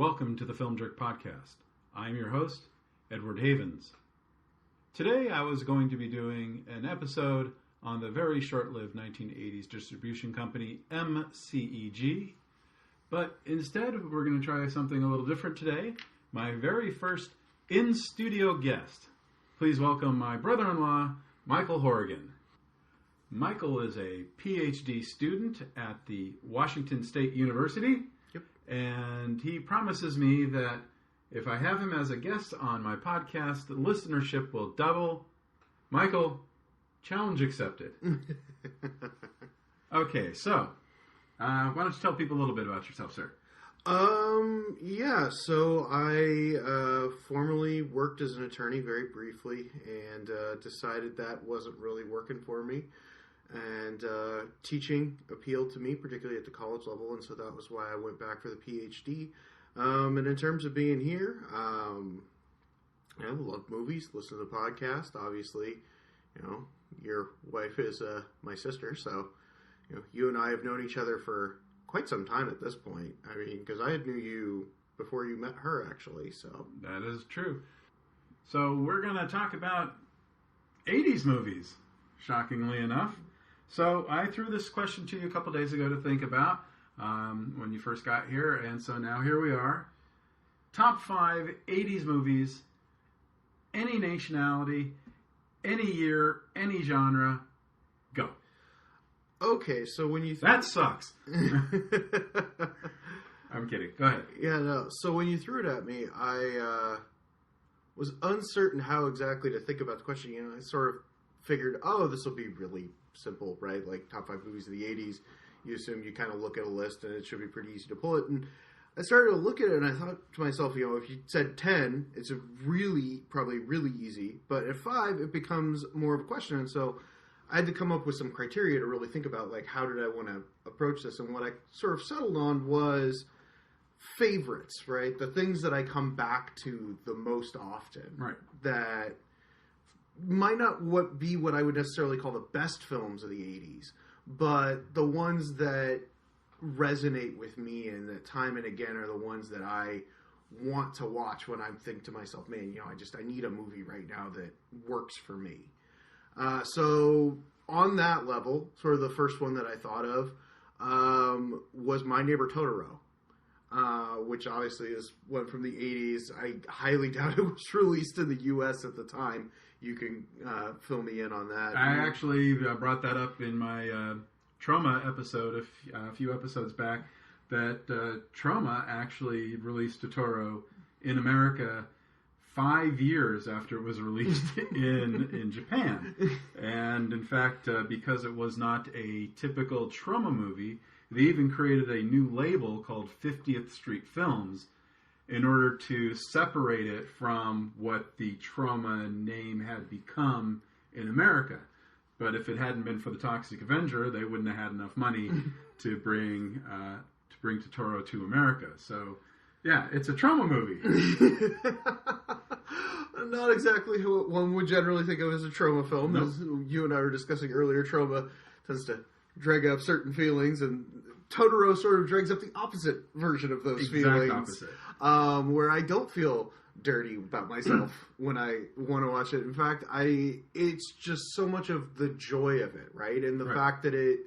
welcome to the Film Jerk Podcast. I'm your host, Edward Havens. Today I was going to be doing an episode on the very short-lived 1980s distribution company MCEG, but instead we're going to try something a little different today. My very first in-studio guest. Please welcome my brother-in-law, Michael Hourigan. Michael is a PhD student at the Washington State University. Yep. And he promises me that if I have him as a guest on my podcast, the listenership will double. Michael, challenge accepted. Okay, so why don't you tell people a little bit about yourself, sir? So I formerly worked as an attorney very briefly and decided that wasn't really working for me. And teaching appealed to me, particularly at the college level, and so that was why I went back for the PhD. And in terms of being here, I love movies, listen to the podcast. Obviously, your wife is my sister, so you and I have known each other for quite some time at this point. I mean, because I knew you before you met her, actually. So that is true. So we're going to talk about 80s movies, shockingly enough. So I threw this question to you a couple days ago to think about when you first got here, and so now here we are. Top 5 80s movies, any nationality, any year, any genre, go. Okay, so when you... That sucks. I'm kidding. Go ahead. Yeah, no. So when you threw it at me, I was uncertain how exactly to think about the question. I sort of figured, this will be really simple, right? Like top 5 movies of the 80s. You assume you kind of look at a list and it should be pretty easy to pull it. And I started to look at it and I thought to myself, if you said 10, it's probably really easy. But at 5, it becomes more of a question. And so I had to come up with some criteria to really think about, like, how did I want to approach this? And what I sort of settled on was favorites, right? The things that I come back to the most often. Right. That might not be what I would necessarily call the best films of the 80s, but the ones that resonate with me and that time and again are the ones that I want to watch when I think to myself, man, I need a movie right now that works for me. So on that level, sort of the first one that I thought of was My Neighbor Totoro, which obviously is one from the 80s. I highly doubt it was released in the U.S. at the time. You can fill me in on that. I actually brought that up in my Trauma episode a few episodes back, that Trauma actually released Totoro in America 5 years after it was released in Japan. And in fact, because it was not a typical Trauma movie, they even created a new label called 50th Street Films in order to separate it from what the Trauma name had become in America. But if it hadn't been for the Toxic Avenger, they wouldn't have had enough money to bring Totoro to America. So, yeah, it's a Trauma movie. Not exactly what one would generally think of as a Trauma film. Nope. As you and I were discussing earlier, Trauma tends to drag up certain feelings, and Totoro sort of drags up the opposite version of those feelings. Opposite. Where I don't feel dirty about myself when I want to watch it. In fact, it's just so much of the joy of it, right? And the fact that it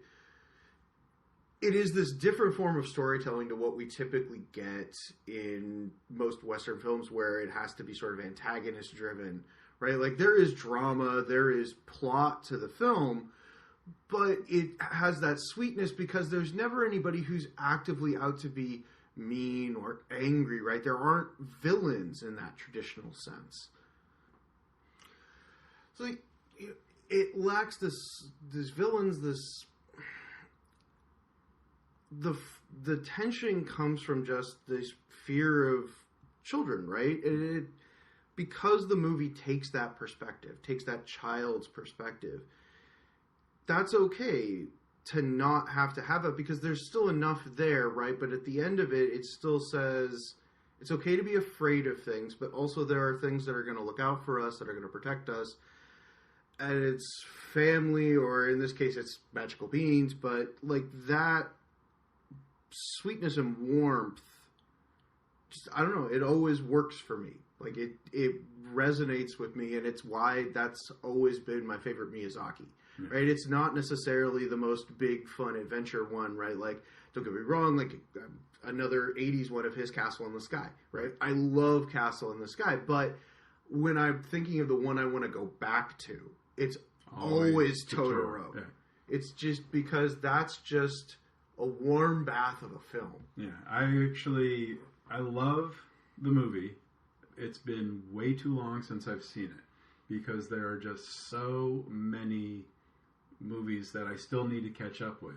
is this different form of storytelling to what we typically get in most Western films, where it has to be sort of antagonist driven, right? Like, there is drama, there is plot to the film, but it has that sweetness because there's never anybody who's actively out to be mean or angry, right? There aren't villains in that traditional sense. So it lacks this villains, the tension comes from just this fear of children, right? And because the movie takes that perspective, takes that child's perspective, that's okay to not have to have it because there's still enough there, right? But at the end of it, it still says it's okay to be afraid of things, but also there are things that are going to look out for us, that are going to protect us. And it's family, or in this case, it's magical beings, but like that sweetness and warmth just, I don't know, it always works for me. Like, it resonates with me, and it's why that's always been my favorite Miyazaki, right? It's not necessarily the most big, fun adventure one, right? Like, don't get me wrong, like, another 80s one of his, Castle in the Sky, right? I love Castle in the Sky, but when I'm thinking of the one I want to go back to, it's always Totoro. Yeah. It's just because that's just a warm bath of a film. Yeah, I love the movie. It's been way too long since I've seen it because there are just so many movies that I still need to catch up with.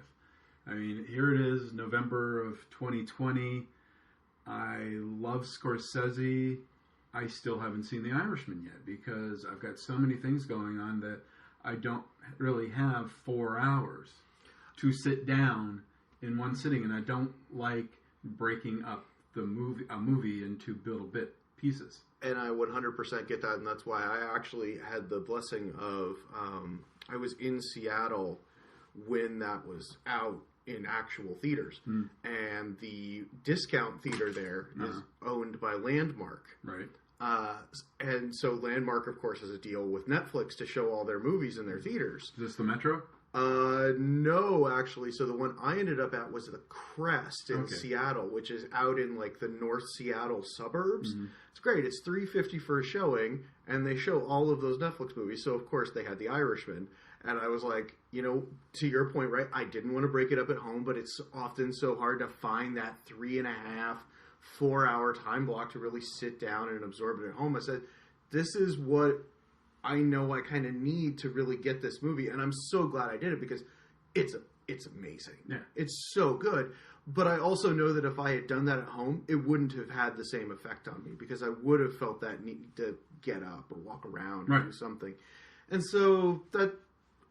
I mean, here it is, November of 2020. I love Scorsese. I still haven't seen The Irishman yet because I've got so many things going on that I don't really have 4 hours to sit down in one sitting, and I don't like breaking up a movie into little bit pieces. And I 100% get that, and that's why I actually had the blessing of I was in Seattle when that was out in actual theaters, and the discount theater there is owned by Landmark, right? And so Landmark, of course, has a deal with Netflix to show all their movies in their theaters. Is this the Metro? No, actually. So the one I ended up at was the Crest in Seattle, which is out in like the North Seattle suburbs. Mm-hmm. It's great. It's $3.50 for a showing, and they show all of those Netflix movies. So of course they had The Irishman, and I was like, you know, to your point, right? I didn't want to break it up at home, but it's often so hard to find that 3.5, 4 hour time block to really sit down and absorb it at home. I said, this is what I know I kind of need to really get this movie, and I'm so glad I did it because it's amazing. Yeah. It's so good. But I also know that if I had done that at home, it wouldn't have had the same effect on me because I would have felt that need to get up or walk around or do something. And so that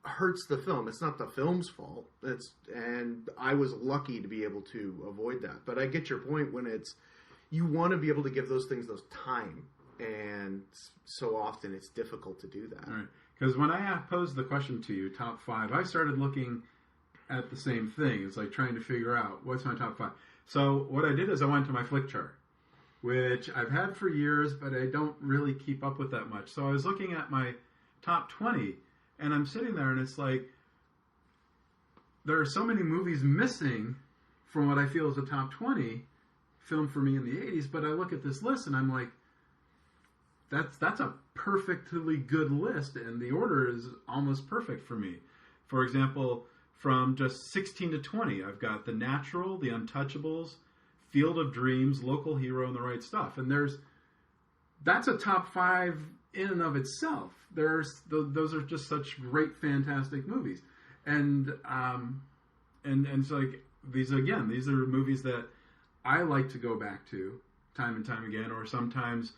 hurts the film. It's not the film's fault. And I was lucky to be able to avoid that. But I get your point when it's, you want to be able to give those things those time. And so often it's difficult to do that. All right. Because when I posed the question to you, top 5, I started looking at the same thing. It's like trying to figure out what's my top 5. So what I did is I went to my flick chart, which I've had for years, but I don't really keep up with that much. So I was looking at my top 20, and I'm sitting there, and it's like there are so many movies missing from what I feel is a top 20 film for me in the 80s, but I look at this list, and I'm like, that's a perfectly good list, and the order is almost perfect for me. For example, from just 16 to 20, I've got The Natural, The Untouchables, Field of Dreams, Local Hero, and The Right Stuff. And that's a top 5 in and of itself. Those are just such great, fantastic movies. And so like these are movies that I like to go back to time and time again, or sometimes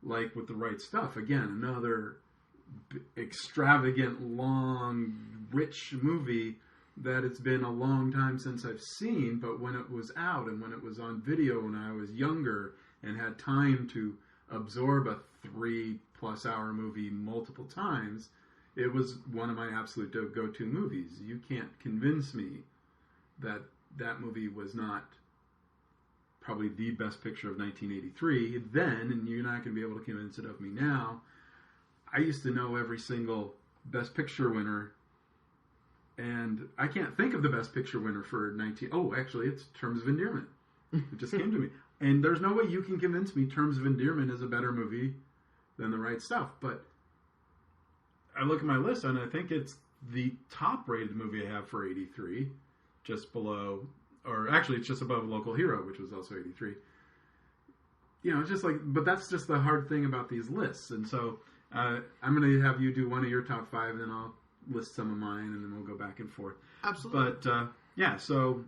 like with The Right Stuff, again, another extravagant, long, rich movie that it's been a long time since I've seen, but when it was out and when it was on video when I was younger and had time to absorb a 3+ hour movie multiple times, it was one of my absolute go-to movies. You can't convince me that that movie was not probably the best picture of 1983 then, and you're not going to be able to convince it of me now. I used to know every single Best Picture winner, and I can't think of the Best Picture winner for actually, it's Terms of Endearment. It just came to me. And there's no way you can convince me Terms of Endearment is a better movie than The Right Stuff. But I look at my list, and I think it's the top-rated movie I have for 83, just below, or actually it's just above Local Hero, which was also 83. You know, it's just like, but that's just the hard thing about these lists. And so I'm going to have you do one of your top 5, and then I'll list some of mine, and then we'll go back and forth. Absolutely. But yeah, so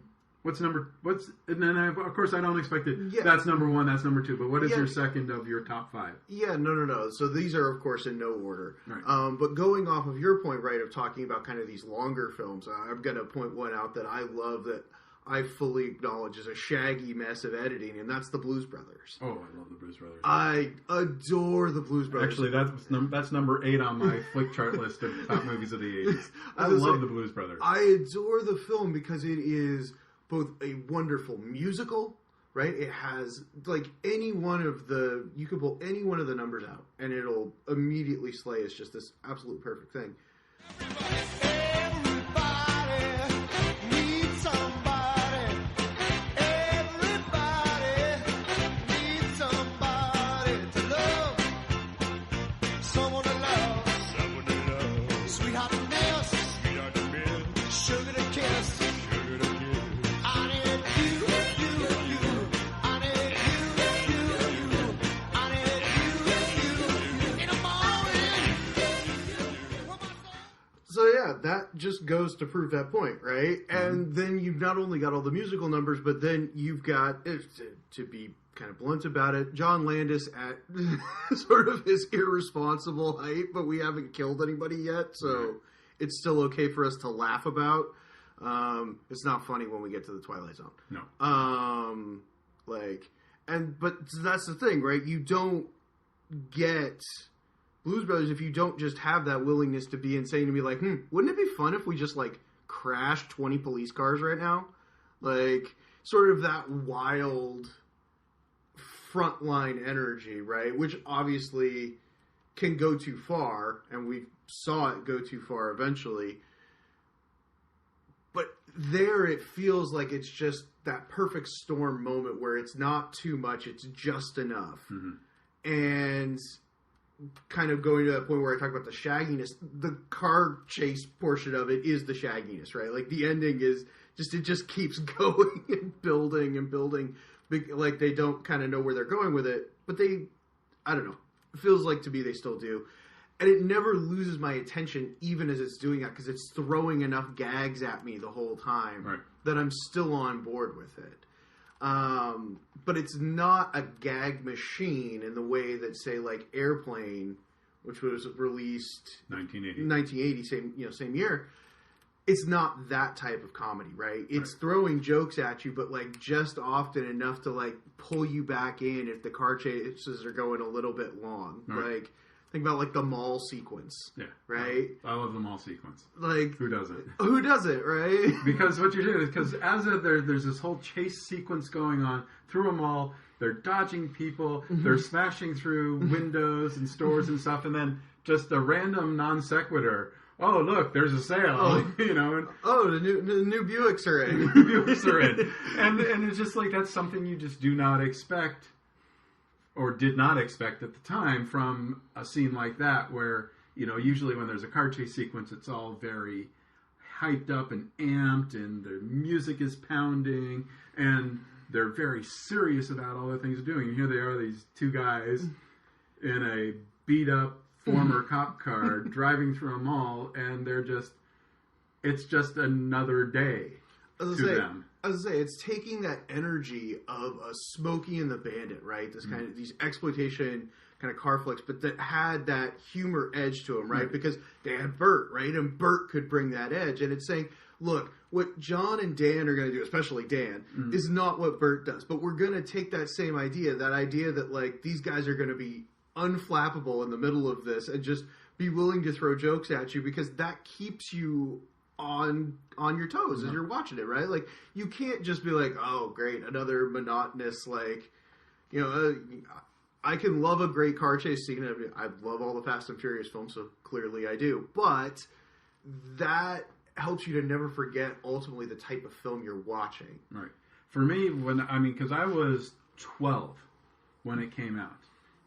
and then of course I don't expect it. Yeah. That's number 1, that's number 2. But what is your second of your top 5? Yeah, no. So these are, of course, in no order. Right. But going off of your point, right, of talking about kind of these longer films, I'm going to point one out that I love that I fully acknowledge is a shaggy mess of editing, and that's the Blues Brothers. Oh, I love the Blues Brothers. I adore the Blues Brothers. Actually, that's number 8 on my flick chart list of top movies of the 80s. I love the Blues Brothers. I adore the film because it is both a wonderful musical, right? It has like any one of the, you could pull any one of the numbers out and it'll immediately slay. It's just this absolute perfect thing. So yeah, that just goes to prove that point, right? And then you've not only got all the musical numbers, but then you've got, to be kind of blunt about it, John Landis at sort of his irresponsible height, but we haven't killed anybody yet, so it's still okay for us to laugh about. It's not funny when we get to the Twilight Zone. No. But that's the thing, right? You don't get Blues Brothers if you don't just have that willingness to be insane and be like, wouldn't it be fun if we just like crashed 20 police cars right now? Like sort of that wild frontline energy, right? Which obviously can go too far, and we saw it go too far eventually. But there it feels like it's just that perfect storm moment where it's not too much, it's just enough. Mm-hmm. And kind of going to that point where I talk about the shagginess, the car chase portion of it is the shagginess, right? Like the ending is just, it just keeps going and building and building. Like they don't kind of know where they're going with it, but they, I don't know. It feels like to me they still do. And it never loses my attention even as it's doing that because it's throwing enough gags at me the whole time that I'm still on board with it. But it's not a gag machine in the way that, say, like Airplane, which was released 1980, same year. It's not that type of comedy, right? It's throwing jokes at you, but like just often enough to like pull you back in if the car chases are going a little bit long. Like think about like the mall sequence, right? I love the mall sequence. Like who doesn't? Who doesn't, right? Because what you're doing is because there's this whole chase sequence going on through a mall. They're dodging people. They're smashing through windows and stores and stuff, and then just a random non sequitur. Oh, look, there's a sale, you know. And, the new Buicks are in. Buicks are in. And it's just like that's something you just do not expect or did not expect at the time from a scene like that where, you know, usually when there's a car chase sequence, it's all very hyped up and amped and the music is pounding and they're very serious about all the things they're doing. And here they are, these two guys in a beat-up former cop car driving through a mall, and it's just another day to them. As I say, it's taking that energy of a Smokey and the Bandit, right? This kind of these exploitation kind of car flicks, but that had that humor edge to them, right? Because they had Bert, right? And Bert could bring that edge. And it's saying, look, what John and Dan are going to do, especially Dan, is not what Bert does. But we're going to take that same idea, that like these guys are going to be unflappable in the middle of this and just be willing to throw jokes at you because that keeps you on your toes as you're watching it, right? Like you can't just be like, oh great, another monotonous, like, you know, I can love a great car chase scene. I love all the Fast and Furious films, so clearly I do, but that helps you to never forget ultimately the type of film you're watching. Right. For me, because I was 12 when it came out.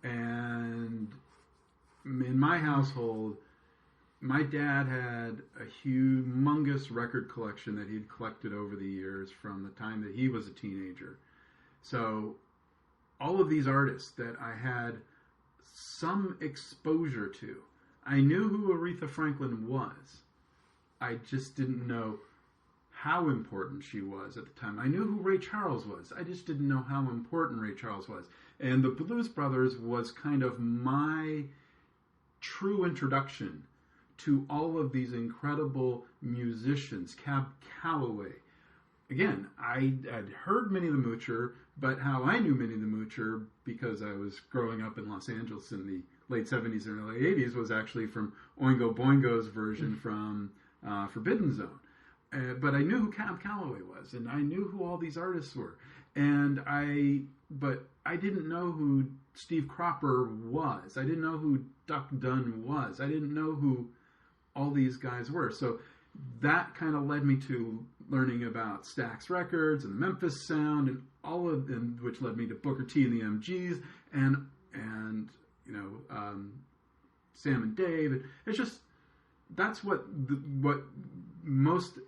And in my household, my dad had a humongous record collection that he'd collected over the years from the time that he was a teenager. So all of these artists that I had some exposure to, I knew who Aretha Franklin was. I just didn't know how important she was at the time. I knew who Ray Charles was. I just didn't know how important Ray Charles was. And the Blues Brothers was kind of my true introduction to all of these incredible musicians. Cab Calloway. Again, I had heard Minnie the Moocher, but how I knew Minnie the Moocher, because I was growing up in Los Angeles in the late 70s and early 80s, was actually from Oingo Boingo's version from Forbidden Zone. But I knew who Cab Calloway was, and I knew who all these artists were. But I didn't know who Steve Cropper was. I didn't know who Duck Dunn was. I didn't know who all these guys were. So that kind of led me to learning about Stax Records and the Memphis Sound and all of them, which led me to Booker T and the MGs and Sam and Dave. It's just that's what most.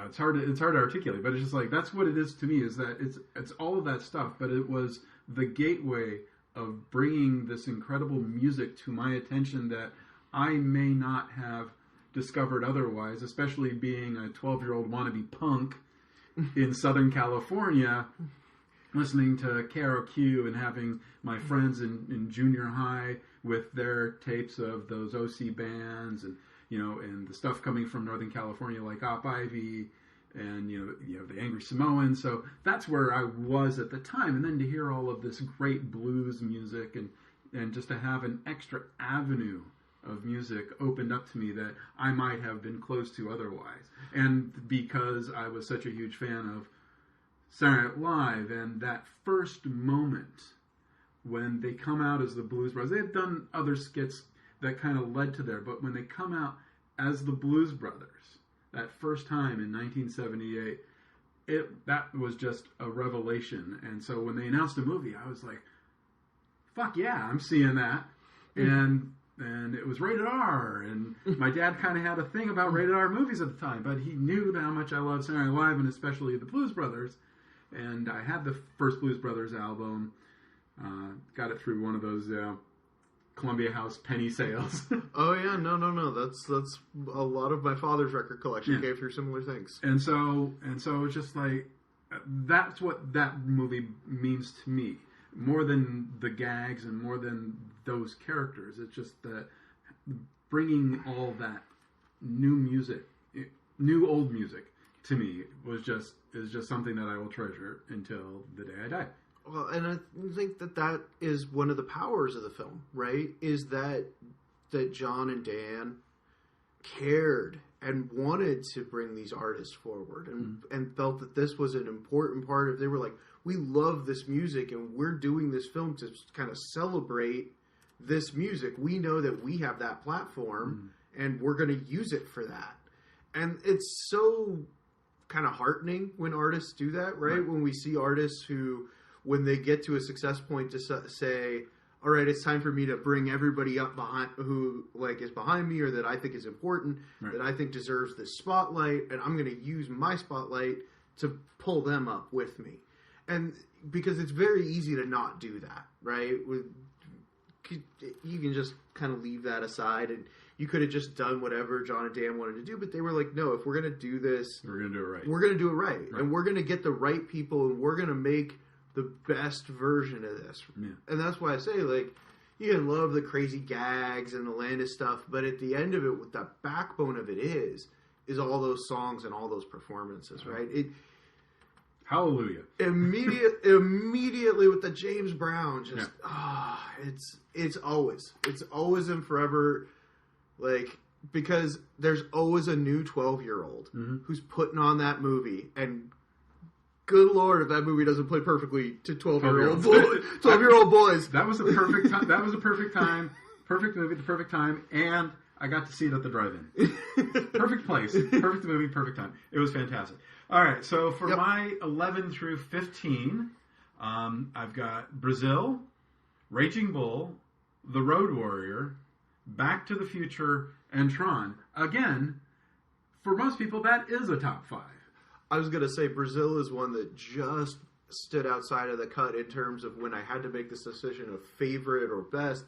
It's hard to articulate, but it's just like that's what it is to me. Is that it's all of that stuff, but it was the gateway of bringing this incredible music to my attention that I may not have discovered otherwise, especially being a 12-year-old wannabe punk in Southern California, listening to KROQ and having my friends in junior high with their tapes of those OC bands and and the stuff coming from Northern California like Op Ivy and the Angry Samoans. So that's where I was at the time, and then to hear all of this great blues music and just to have an extra avenue of music opened up to me that I might have been close to otherwise. And because I was such a huge fan of Saturday Night Live and that first moment when they come out as the Blues Brothers, they had done other skits that kind of led to there, but when they come out as the Blues Brothers that first time in 1978, that was just a revelation. And so when they announced the movie, I was like, fuck yeah, I'm seeing that. And it was rated R, and my dad kind of had a thing about rated R movies at the time, but he knew how much I loved Saturday Night Live and especially the Blues Brothers. And I had the first Blues Brothers album, got it through one of those Columbia House penny sales. Oh yeah, no. That's a lot of my father's record collection came through similar things. And so it's just like that's what that movie means to me, more than the gags and more than those characters. It's just that bringing all that new old music to me is just something that I will treasure until the day I die. Well, and I think that is one of the powers of the film, right? Is that John and Dan cared and wanted to bring these artists forward and felt that this was an important part of, they were like, we love this music and we're doing this film to kind of celebrate this music. We know that we have that platform and we're going to use it for that. And it's so kind of heartening when artists do that, right? When we see artists who, when they get to a success point, to say, all right, it's time for me to bring everybody up behind who is behind me or that I think is important, that I think deserves this spotlight, and I'm going to use my spotlight to pull them up with me. And because it's very easy to not do that, right? You can just kind of leave that aside, and you could have just done whatever John and Dan wanted to do, but they were like, no, if we're going to do this, we're going to do it right. We're going to do it right. And we're going to get the right people, and we're going to make the best version of this. Yeah. And that's why I say, you can love the crazy gags and the Landis stuff, but at the end of it, what the backbone of it is all those songs and all those performances, right? Hallelujah. Immediately with the James Brown, it's always and forever, because there's always a new 12-year-old who's putting on that movie, and good Lord, if that movie doesn't play perfectly to 12-year-old boys. That was a perfect time. That was a perfect time. Perfect movie at the perfect time, and I got to see it at the drive-in. Perfect place, perfect movie, perfect time. It was fantastic. All right, so for my 11 through 15, I've got Brazil, Raging Bull, The Road Warrior, Back to the Future, and Tron. Again, for most people, that is a top 5. I was going to say Brazil is one that just stood outside of the cut in terms of when I had to make this decision of favorite or best.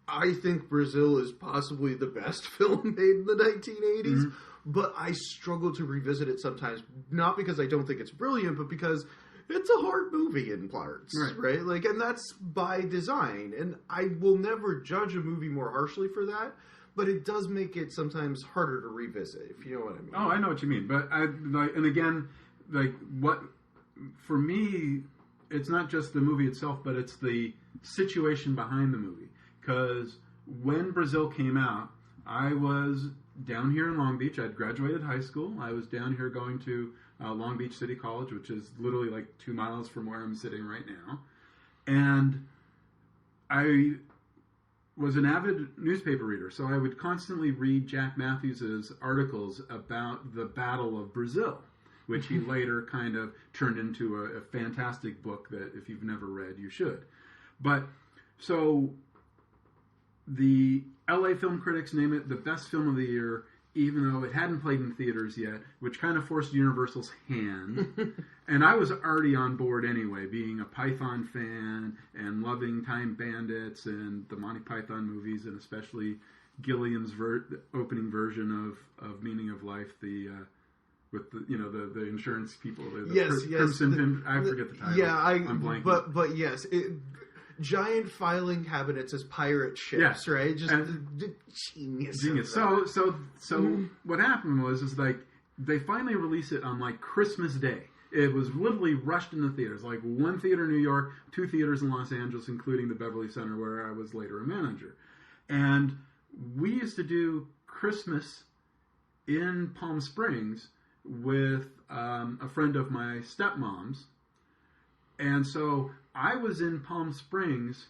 I think Brazil is possibly the best film made in the 1980s, but I struggle to revisit it sometimes, not because I don't think it's brilliant, but because it's a hard movie in parts, right? And that's by design, and I will never judge a movie more harshly for that. But it does make it sometimes harder to revisit, if you know what I mean. Oh, I know what you mean. But for me, it's not just the movie itself, but it's the situation behind the movie. Because when Brazil came out, I was down here in Long Beach. I'd graduated high school. I was down here going to Long Beach City College, which is literally like 2 miles from where I'm sitting right now. And I was an avid newspaper reader, so I would constantly read Jack Matthews's articles about the Battle of Brazil, which he later kind of turned into a fantastic book that if you've never read, you should. But so the LA film critics name it the best film of the year, even though it hadn't played in theaters yet, which kind of forced Universal's hand. And I was already on board anyway, being a Python fan and loving Time Bandits and the Monty Python movies, and especially Gilliam's opening version of Meaning of Life, with the insurance people. Crimson, I forget the title. Yeah, I'm blanking. But yes, giant filing cabinets as pirate ships, right? Just genius. So what happened was like they finally released it on like Christmas Day. It was literally rushed into theaters, like 1 theater in New York, 2 theaters in Los Angeles, including the Beverly Center, where I was later a manager. And we used to do Christmas in Palm Springs with a friend of my stepmom's. And so I was in Palm Springs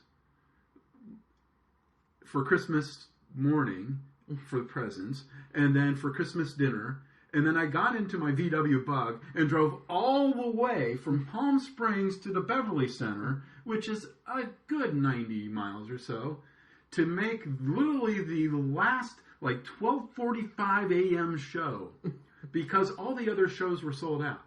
for Christmas morning for the presents, and then for Christmas dinner. And then I got into my VW Bug and drove all the way from Palm Springs to the Beverly Center, which is a good 90 miles or so, to make literally the last, like, 12:45 a.m. show, because all the other shows were sold out.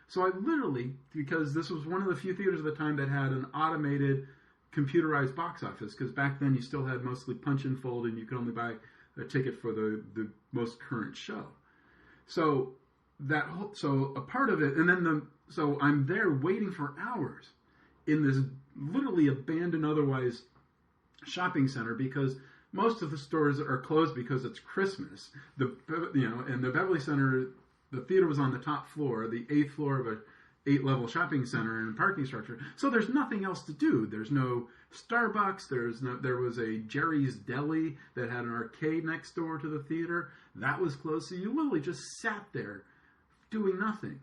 So I literally, because this was one of the few theaters at the time that had an automated, computerized box office, because back then you still had mostly punch and fold, and you could only buy a ticket for the most current show. So a part of it, and then so I'm there waiting for hours in this literally abandoned, otherwise shopping center, because most of the stores are closed because it's Christmas. And the Beverly Center, the theater was on the top floor, the 8th floor of a 8-level shopping center and parking structure. So there's nothing else to do. There's no Starbucks. There was a Jerry's Deli that had an arcade next door to the theater. That was closed. So you literally just sat there doing nothing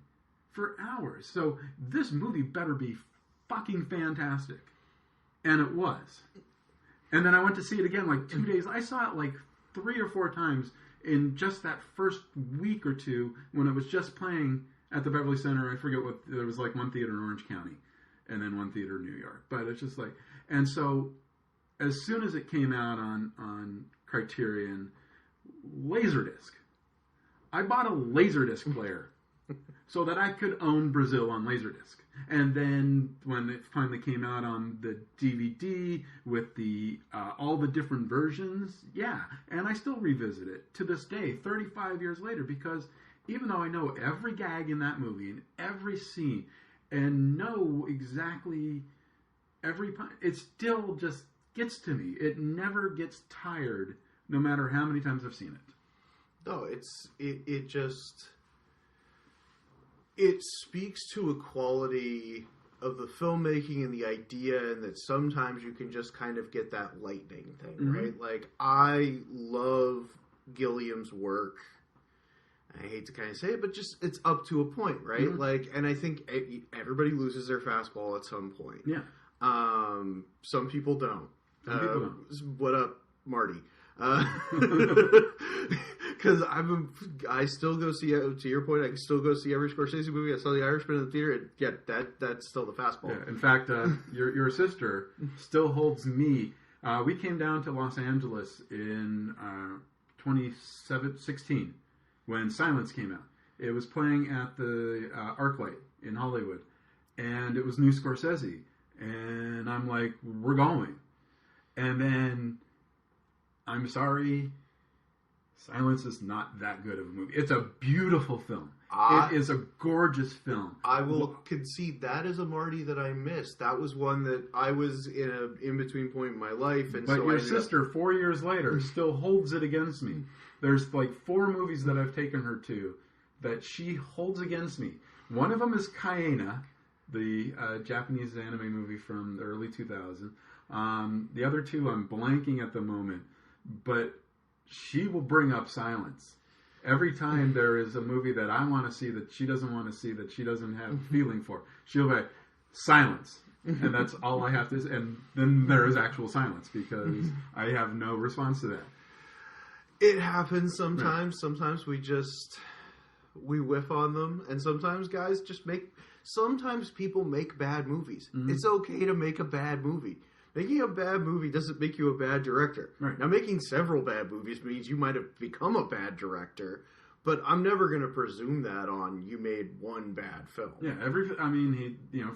for hours. So this movie better be fucking fantastic. And it was. And then I went to see it again like 2 days. I saw it like 3 or 4 times in just that first week or two when it was just playing at the Beverly Center. I forget what, there was like 1 theater in Orange County and then 1 theater in New York. But it's just like, and so as soon as it came out on Criterion, Laserdisc, I bought a Laserdisc player so that I could own Brazil on Laserdisc. And then when it finally came out on the DVD with the all the different versions, yeah. And I still revisit it to this day, 35 years later, because even though I know every gag in that movie and every scene and know exactly every punch, it still just gets to me. It never gets tired, no matter how many times I've seen it. No, it just... It speaks to a quality of the filmmaking and the idea, and that sometimes you can just kind of get that lightning thing, mm-hmm. right? Like, I love Gilliam's work. I hate to kind of say it, but just it's up to a point, right? Mm-hmm. Like, and I think everybody loses their fastball at some point. Yeah. Some people don't. Some people don't. What up, Marty? Because I still go see, to your point, I can still go see every Scorsese movie. I saw The Irishman in the theater. And yeah, that's still the fastball. Yeah, in fact, your sister still holds me. We came down to Los Angeles in 2016 when Silence came out. It was playing at the ArcLight in Hollywood, and it was new Scorsese. And I'm like, we're going. And then, I'm sorry, Silence is not that good of a movie. It's a beautiful film. It is a gorgeous film. I will concede that is a Marty that I missed. That was one that I was in an in-between point in my life. And but so your sister, 4 years later, still holds it against me. There's like 4 movies that I've taken her to that she holds against me. One of them is Kaena, the Japanese anime movie from the early 2000s. The other 2 I'm blanking at the moment, but she will bring up Silence. every time there is a movie that I want to see that she doesn't want to see, that she doesn't have feeling for, she'll be like, silence. And that's all I have to say. And then there is actual silence because I have no response to that. It happens sometimes. Right. Sometimes we whiff on them. And sometimes guys sometimes people make bad movies. Mm-hmm. It's okay to make a bad movie. Making a bad movie doesn't make you a bad director. Right. Now, making several bad movies means you might have become a bad director, but I'm never going to presume that on you made one bad film. Yeah,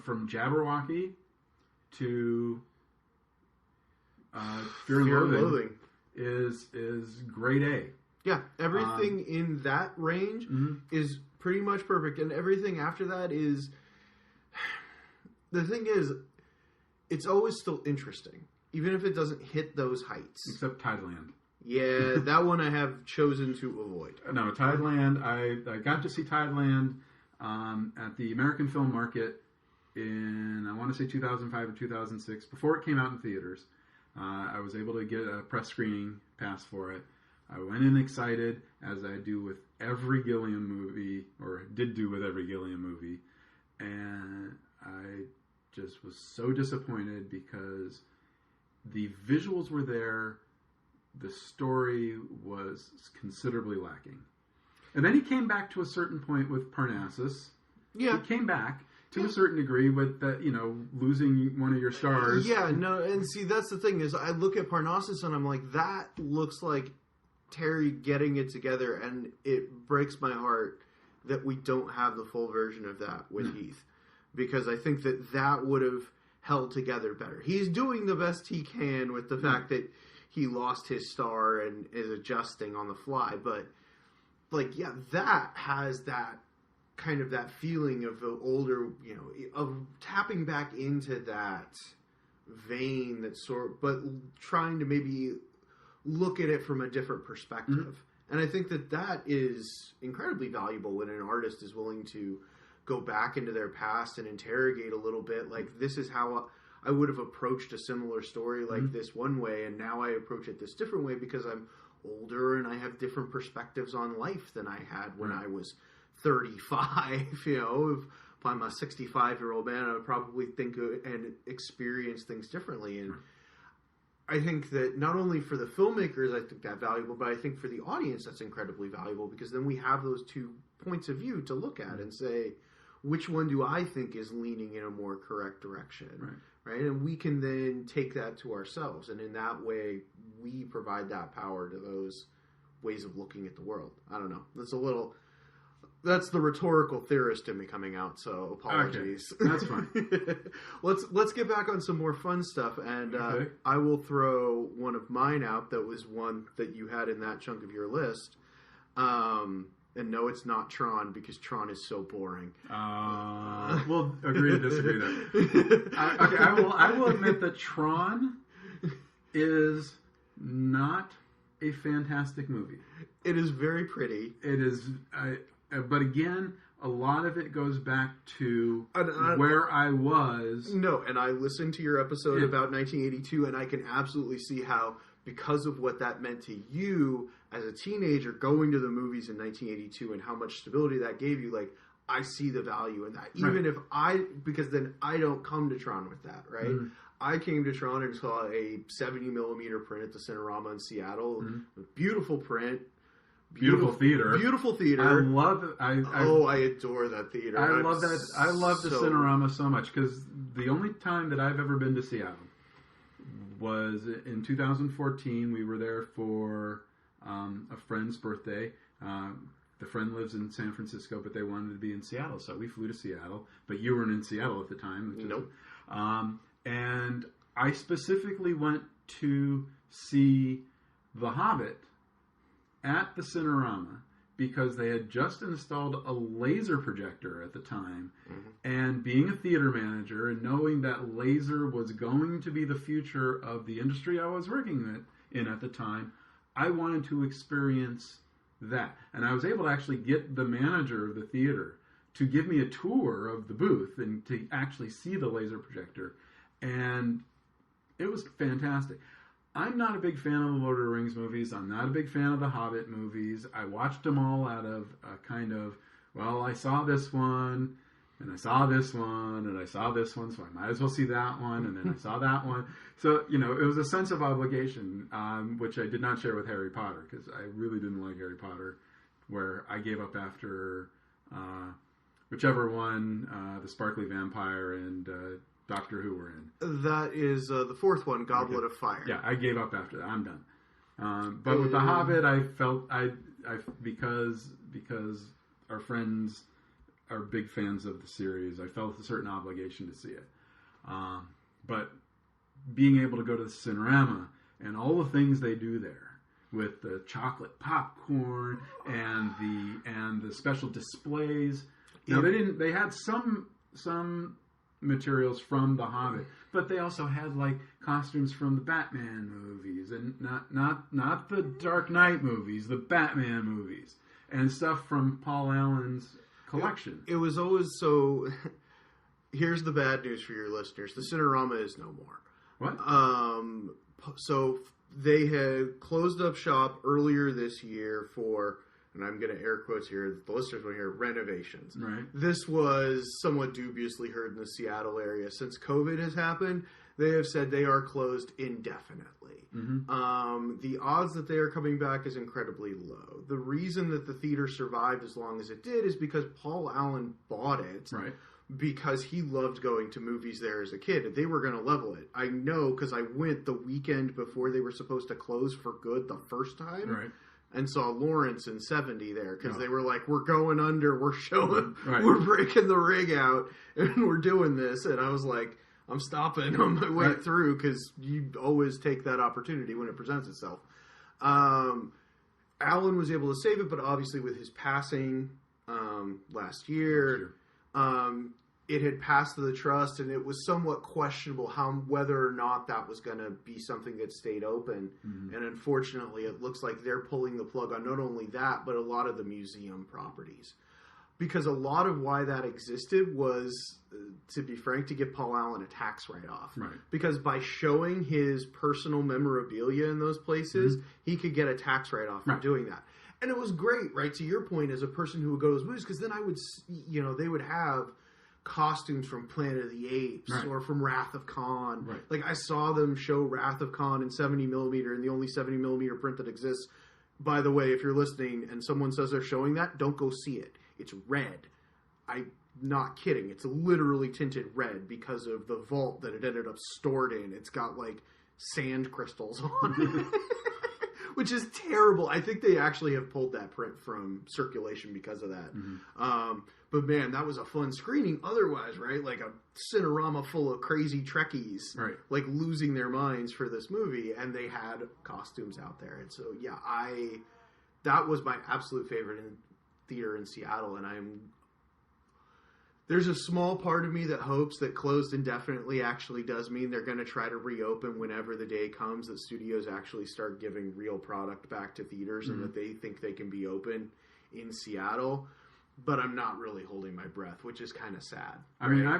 from Jabberwocky to Fear and Loathing is grade A. Yeah, everything in that range is pretty much perfect, and everything after that is... The thing is, it's always still interesting, even if it doesn't hit those heights. Except Tideland. Yeah, that one I have chosen to avoid. No, Tideland, I got to see Tideland at the American Film Market in, I want to say 2005 or 2006, before it came out in theaters. I was able to get a press screening pass for it. I went in excited, as I do with every Gilliam movie, or did do with every Gilliam movie, and I just was so disappointed because the visuals were there, the story was considerably lacking. And then he came back to a certain point with Parnassus. Yeah. He came back to a certain degree with that, losing one of your stars. Yeah, no, and see, that's the thing is I look at Parnassus and I'm like, that looks like Terry getting it together, and it breaks my heart that we don't have the full version of that with Heath. Because I think that would have held together better. He's doing the best he can with the fact that he lost his star and is adjusting on the fly. But, that has that kind of that feeling of the older, of tapping back into that vein but trying to maybe look at it from a different perspective. Mm-hmm. And I think that is incredibly valuable when an artist is willing to go back into their past and interrogate a little bit. Like, this is how I would have approached a similar story like this one way, and now I approach it this different way because I'm older and I have different perspectives on life than I had when I was 35. If I'm a 65-year-old man, I would probably think and experience things differently. And I think that not only for the filmmakers, I think that's valuable, but I think for the audience that's incredibly valuable, because then we have those two points of view to look at and say, which one do I think is leaning in a more correct direction, right? And we can then take that to ourselves, and in that way, we provide that power to those ways of looking at the world. I don't know. That's the rhetorical theorist in me coming out, so apologies. Okay, that's fine. Let's get back on some more fun stuff, and I will throw one of mine out that was one that you had in that chunk of your list. And no, it's not Tron, because Tron is so boring. We'll agree to disagree there. I will admit that Tron is not a fantastic movie. It is very pretty. It is, but again, a lot of it goes back to where I was. No, and I listened to your episode about 1982, and I can absolutely see how, because of what that meant to you as a teenager going to the movies in 1982 and how much stability that gave you, I see the value in that. Even if because then I don't come to Tron with that, right? Mm-hmm. I came to Tron and saw a 70 millimeter print at the Cinerama in Seattle. Mm-hmm. Beautiful print. Beautiful theater. Beautiful theater. I love it. I adore that theater. I love that. I love the Cinerama so much, because the only time that I've ever been to Seattle was in 2014. We were there for a friend's birthday. The friend lives in San Francisco, but they wanted to be in Seattle, so we flew to Seattle. But you weren't in Seattle at the time. Nope. And I specifically went to see The Hobbit at the Cinerama because they had just installed a laser projector at the time. Mm-hmm. And being a theater manager and knowing that laser was going to be the future of the industry I was working in at the time, I wanted to experience that. And I was able to actually get the manager of the theater to give me a tour of the booth and to actually see the laser projector. And it was fantastic. I'm not a big fan of the Lord of the Rings movies. I'm not a big fan of the Hobbit movies. I watched them all out of a kind of, well, I saw this one, and I saw this one, and I saw this one, so I might as well see that one, and then I saw that one. So, it was a sense of obligation, which I did not share with Harry Potter, because I really didn't like Harry Potter, where I gave up after whichever one, the Sparkly Vampire and Doctor Who were in. That is the fourth one, Goblet of Fire. Yeah, I gave up after that. I'm done. But with The Hobbit, I felt because our friends are big fans of the series, I felt a certain obligation to see it. But being able to go to the Cinerama and all the things they do there with the chocolate popcorn and the special displays. Now they had some materials from The Hobbit, but they also had like costumes from the Batman movies, and not the Dark Knight movies, the Batman movies, and stuff from Paul Allen's collection. It was always so. Here's the bad news for your listeners: the Cinerama is no more. What? So they had closed up shop earlier this year for, and I'm going to air quotes here, the listeners will hear, renovations. Right. This was somewhat dubiously heard in the Seattle area. Since COVID has happened, they have said they are closed indefinitely. Mm-hmm. The odds that they are coming back is incredibly low. The reason that the theater survived as long as it did is because Paul Allen bought it. Right. Because he loved going to movies there as a kid. They were going to level it. I know because I went the weekend before they were supposed to close for good the first time. Right. And saw Lawrence in 70 there because they were like, we're going under, we're showing, right. We're breaking the rig out, and we're doing this. And I was like, I'm stopping on my way through because you always take that opportunity when it presents itself. Allen was able to save it, but obviously with his passing last year. It had passed the trust, and it was somewhat questionable whether or not that was going to be something that stayed open. Mm-hmm. And unfortunately, it looks like they're pulling the plug on not only that, but a lot of the museum properties. Because a lot of why that existed was, to be frank, to give Paul Allen a tax write-off. Right. Because by showing his personal memorabilia in those places, mm-hmm. he could get a tax write-off for doing that. And it was great, right, to your point, as a person who would go to those movies, because then I would, they would have costumes from Planet of the Apes or from Wrath of Khan. Right. Like, I saw them show Wrath of Khan in 70mm, and the only 70mm print that exists. By the way, if you're listening and someone says they're showing that, don't go see it. It's red. I'm not kidding. It's literally tinted red because of the vault that it ended up stored in. It's got, like, sand crystals on it. Which is terrible. I think they actually have pulled that print from circulation because of that. Mm-hmm. But man, that was a fun screening otherwise, right? Like a Cinerama full of crazy Trekkies, like losing their minds for this movie, and they had costumes out there. And so, yeah, that was my absolute favorite in theater in Seattle, and there's a small part of me that hopes that closed indefinitely actually does mean they're going to try to reopen whenever the day comes that studios actually start giving real product back to theaters, mm-hmm. and that they think they can be open in Seattle. But I'm not really holding my breath, which is kind of sad. I mean, I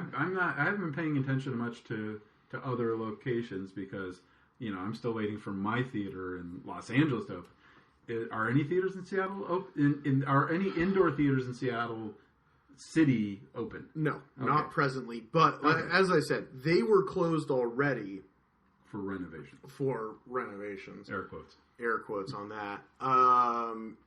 haven't been paying attention much to other locations because, I'm still waiting for my theater in Los Angeles to open. Are any theaters in Seattle open? Are any indoor theaters in Seattle City open? No, not presently. But as I said, they were closed already for renovation. For renovations, air quotes on that,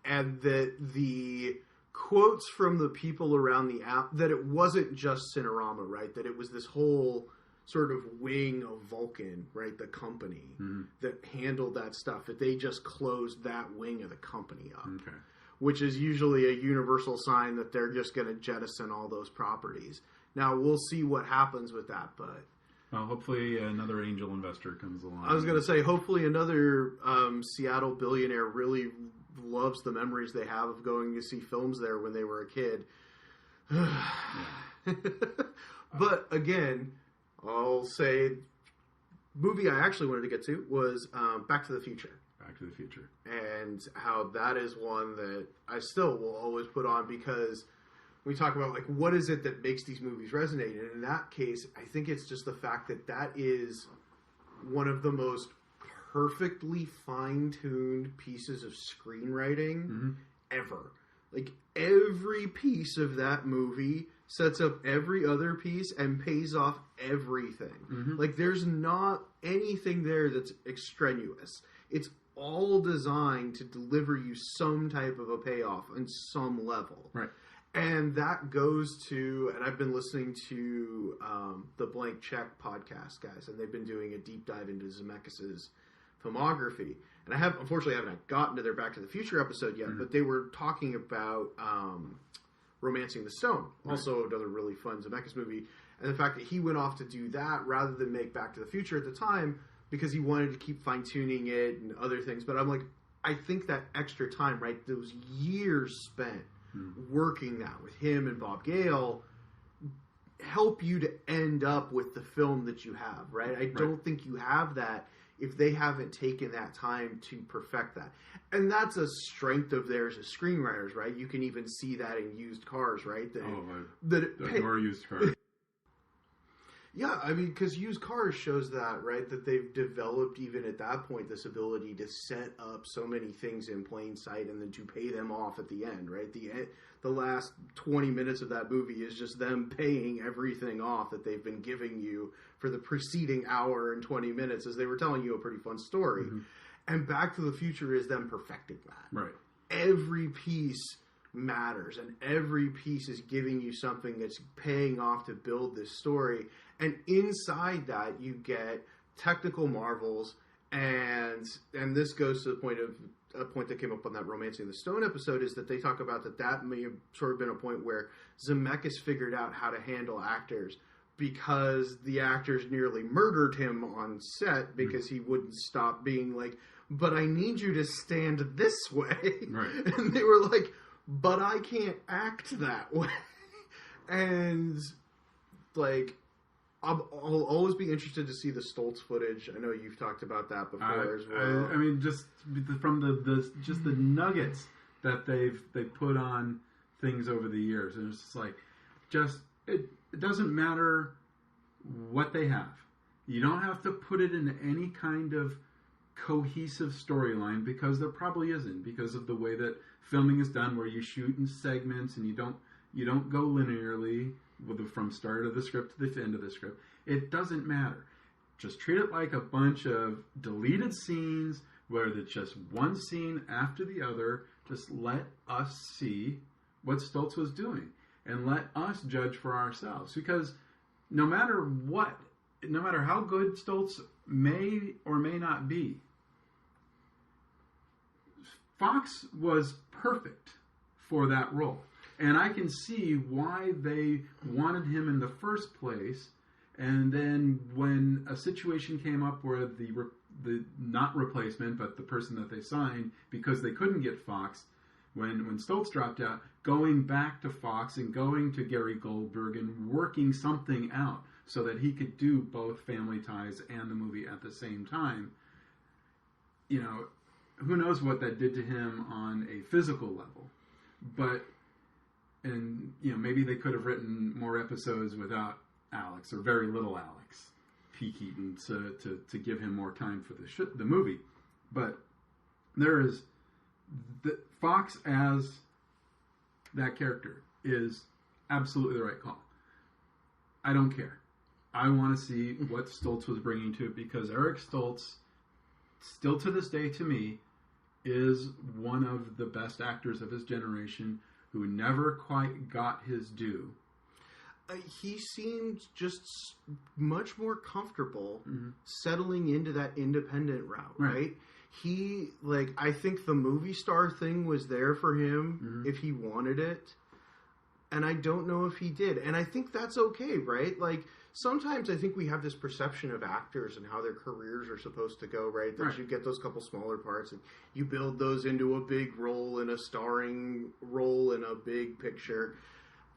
and that the quotes from the people around the app that it wasn't just Cinerama, right? That it was this whole sort of wing of Vulcan, right? The company mm-hmm. that handled that stuff. That they just closed that wing of the company up. Okay. Which is usually a universal sign that they're just going to jettison all those properties. Now, we'll see what happens with that, but... Well, hopefully another angel investor comes along. I was going to say, hopefully another Seattle billionaire really loves the memories they have of going to see films there when they were a kid. But, again, I'll say... movie I actually wanted to get to was Back to the Future. Back to the Future. And how that is one that I still will always put on because we talk about, like, what is it that makes these movies resonate? And in that case, I think it's just the fact that is one of the most perfectly fine-tuned pieces of screenwriting ever. Like, every piece of that movie sets up every other piece and pays off everything. Like, there's not anything there that's extraneous. It's all designed to deliver you some type of a payoff on some level. Right. And that goes to, and I've been listening to the Blank Check podcast, guys, and they've been doing a deep dive into Zemeckis' filmography. And I unfortunately haven't gotten to their Back to the Future episode yet, but they were talking about Romancing the Stone, also another really fun Zemeckis movie, and the fact that he went off to do that rather than make Back to the Future at the time because he wanted to keep fine-tuning it and other things. But I'm like, I think that extra time, right, those years spent working that with him and Bob Gale help you to end up with the film that you have, right? I don't think you have that if they haven't taken that time to perfect that. And that's a strength of theirs as screenwriters, right? You can even see that in Used Cars, right? Or Used Cars. Yeah, I mean, because Used Cars shows that, right? That they've developed, even at that point, this ability to set up so many things in plain sight and then to pay them off at the end, right? The last 20 minutes of that movie is just them paying everything off that they've been giving you for the preceding hour and 20 minutes as they were telling you a pretty fun story. And Back to the Future is them perfecting that. Right. Every piece matters, and every piece is giving you something that's paying off to build this story. And inside that, you get technical marvels, and this goes to the point of a point that came up on that Romancing the Stone episode, is that they talk about that may have sort of been a point where Zemeckis figured out how to handle actors because the actors nearly murdered him on set because he wouldn't stop being like, but I need you to stand this way. Right. And they were like, but I can't act that way. And, like, I'll always be interested to see the Stoltz footage. I know you've talked about that before as well. I mean, just from the nuggets that they put on things over the years, and it's just like, it doesn't matter what they have. You don't have to put it into any kind of cohesive storyline because there probably isn't, because of the way that filming is done, where you shoot in segments and you don't go linearly from start of the script to the end of the script. It doesn't matter. Just treat it like a bunch of deleted scenes where it's just one scene after the other. Just let us see what Stoltz was doing and let us judge for ourselves. Because no matter how good Stoltz may or may not be, Fox was perfect for that role. And I can see why they wanted him in the first place. And then when a situation came up where the not replacement, but the person that they signed, because they couldn't get Fox, when Stoltz dropped out, going back to Fox and going to Gary Goldberg and working something out so that he could do both Family Ties and the movie at the same time, you know, who knows what that did to him on a physical level. But, and, you know, maybe they could have written more episodes without Alex, or very little Alex P. Keaton, to give him more time for the movie. But there is... Fox as that character is absolutely the right call. I don't care. I want to see what Stoltz was bringing to it, because Eric Stoltz, still to this day to me, is one of the best actors of his generation who never quite got his due. He seemed just much more comfortable settling into that independent route, right? He, like, I think the movie star thing was there for him if he wanted it. And I don't know if he did. And I think that's okay, right? Like, sometimes I think we have this perception of actors and how their careers are supposed to go, right? That you get those couple smaller parts and you build those into a big role and a starring role in a big picture.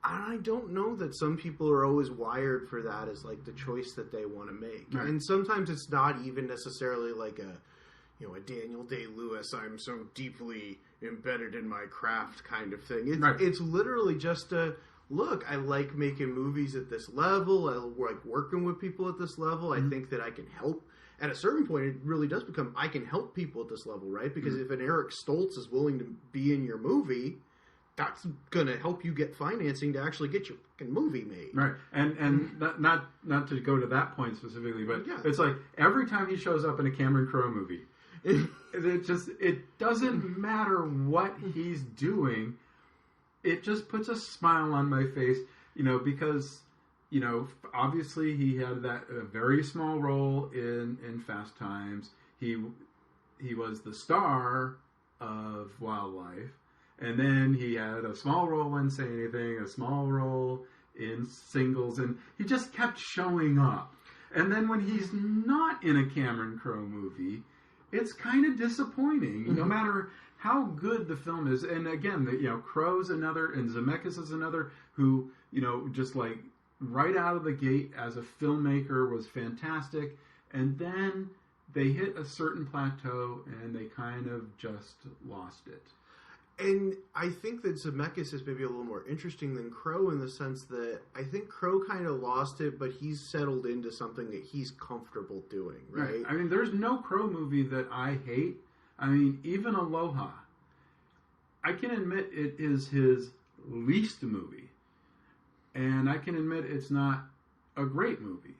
And I don't know that some people are always wired for that as, like, the choice that they want to make. Right. And sometimes it's not even necessarily like a Daniel Day-Lewis, I'm so deeply embedded in my craft kind of thing. It's literally just look, I like making movies at this level. I like working with people at this level. I think that I can help at a certain point, it really does become, I can help people at this level, right? Because if an Eric Stoltz is willing to be in your movie, that's going to help you get financing to actually get your fucking movie made. Right. And not to go to that point specifically, but it's like every time he shows up in a Cameron Crowe movie, it doesn't matter what he's doing. It just puts a smile on my face, because, obviously he had that very small role in Fast Times. He was the star of Wildlife. And then he had a small role in Say Anything, a small role in Singles, and he just kept showing up. And then when he's not in a Cameron Crowe movie, it's kind of disappointing, no matter how good the film is. And again, Crowe's another, and Zemeckis is another, who, just like right out of the gate as a filmmaker was fantastic. And then they hit a certain plateau and they kind of just lost it. And I think that Zemeckis is maybe a little more interesting than Crowe in the sense that I think Crowe kind of lost it, but he's settled into something that he's comfortable doing, right? I mean, there's no Crowe movie that I hate. I mean, even Aloha, I can admit it is his least movie. And I can admit it's not a great movie.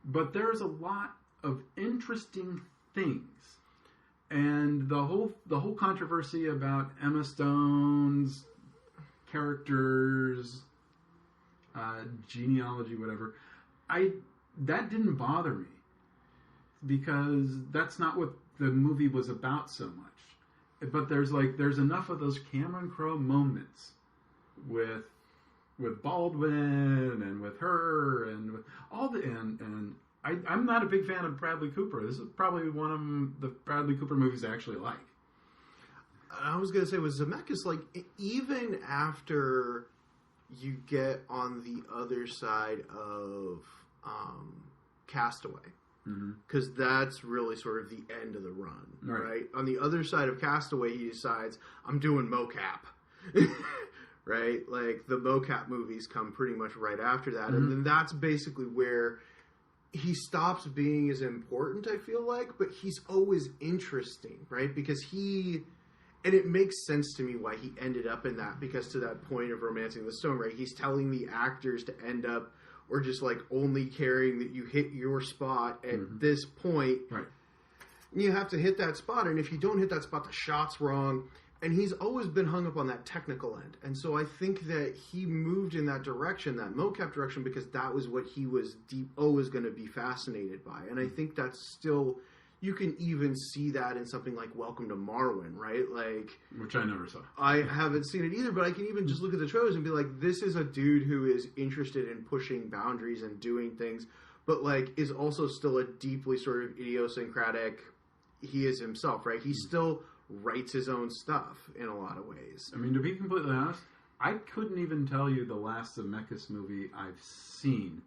But there's a lot of interesting things. And the whole controversy about Emma Stone's characters, genealogy, whatever, that didn't bother me because that's not what the movie was about so much. But there's enough of those Cameron Crowe moments with Baldwin and with her and with all the and I'm not a big fan of Bradley Cooper. This is probably one of the Bradley Cooper movies I actually like. I was going to say with Zemeckis, like, even after you get on the other side of Castaway, because that's really sort of the end of the run, right? On the other side of Castaway, he decides, I'm doing mocap. Right? Like, the mocap movies come pretty much right after that. And then that's basically where he stops being as important, I feel like, but he's always interesting, right? Because and it makes sense to me why he ended up in that, because to that point of Romancing the Stone, right? He's telling the actors to end up, or just like only caring that you hit your spot at this point. Right. And you have to hit that spot, and if you don't hit that spot, the shot's wrong. And he's always been hung up on that technical end. And so I think that he moved in that direction, that mocap direction, because that was what he was always going to be fascinated by. And I think that's still, you can even see that in something like Welcome to Marwen, right? Like, which I never saw. I haven't seen it either, but I can even just look at the trailers and be like, this is a dude who is interested in pushing boundaries and doing things, but like is also still a deeply sort of idiosyncratic, he is himself, right? He still writes his own stuff in a lot of ways. I mean, to be completely honest, I couldn't even tell you the last Zemeckis movie I've seen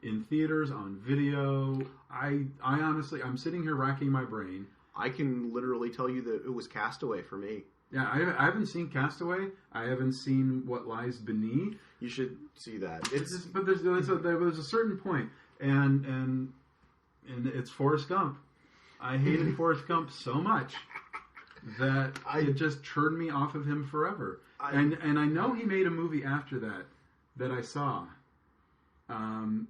in theaters, on video. I honestly, I'm sitting here racking my brain. I can literally tell you that it was Castaway for me. Yeah, I haven't seen Castaway. I haven't seen What Lies Beneath. You should see that. But there was a certain point, and it's Forrest Gump. I hated Forrest Gump so much that it just turned me off of him forever. And I know he made a movie after that I saw.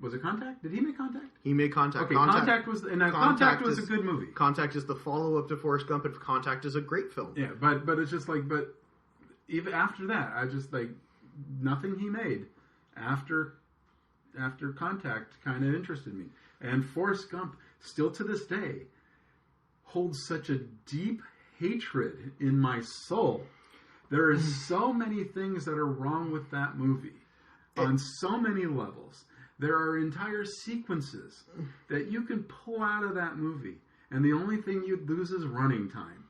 Was it Contact? Did he make Contact? He made Contact. Okay, Contact was a good movie. Contact is the follow-up to Forrest Gump, and Contact is a great film. Yeah, but it's just like, but even after that, I just like nothing he made after Contact kind of interested me. And Forrest Gump, still to this day, holds such a deep hatred in my soul. There are so many things that are wrong with that movie on so many levels. There are entire sequences that you can pull out of that movie, and the only thing you'd lose is running time.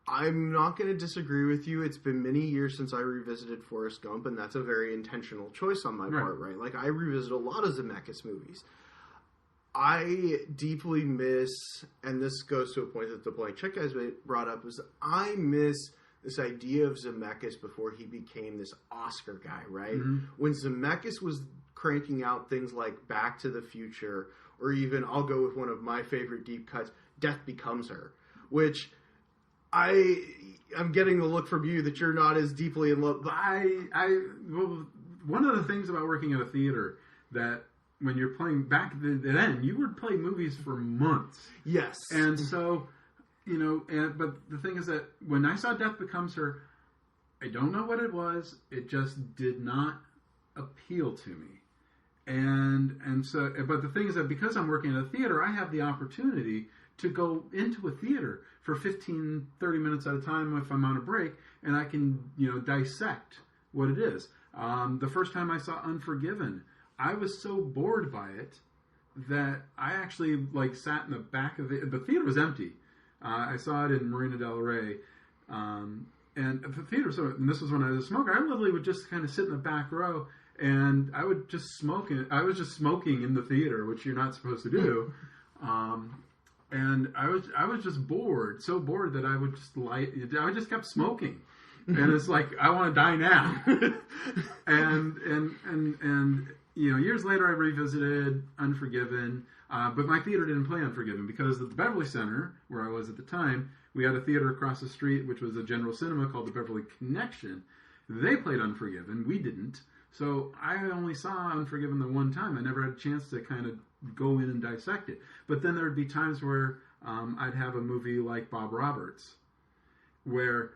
I'm not going to disagree with you. It's been many years since I revisited Forrest Gump, and that's a very intentional choice on my part, right? Like, I revisit a lot of Zemeckis movies. I deeply miss, and this goes to a point that the Blank Check guys brought up, is I miss this idea of Zemeckis before he became this Oscar guy, right? Mm-hmm. When Zemeckis was cranking out things like Back to the Future or even I'll go with one of my favorite deep cuts, Death Becomes Her, which I'm getting the look from you that you're not as deeply in love. Well, one of the things about working at a theater that when you're playing back then, you would play movies for months. Yes. And so, but the thing is that when I saw Death Becomes Her, I don't know what it was. It just did not appeal to me. And so, but the thing is that because I'm working at a theater, I have the opportunity to go into a theater for 15, 30 minutes at a time if I'm on a break, and I can, dissect what it is. The first time I saw Unforgiven, I was so bored by it that I actually sat in the back of it. The theater was empty. I saw it in Marina Del Rey, and the theater. And this was when I was a smoker. I literally would just kind of sit in the back row, and I would just smoke. I was just smoking in the theater, which you're not supposed to do. And I was just bored, so bored that I would just I just kept smoking. And it's like, I want to die now. and years later I revisited Unforgiven, but my theater didn't play Unforgiven because at the Beverly Center, where I was at the time, we had a theater across the street, which was a general cinema called the Beverly Connection. They played Unforgiven, we didn't. So I only saw Unforgiven the one time. I never had a chance to kind of go in and dissect it. But then there would be times where I'd have a movie like Bob Roberts, where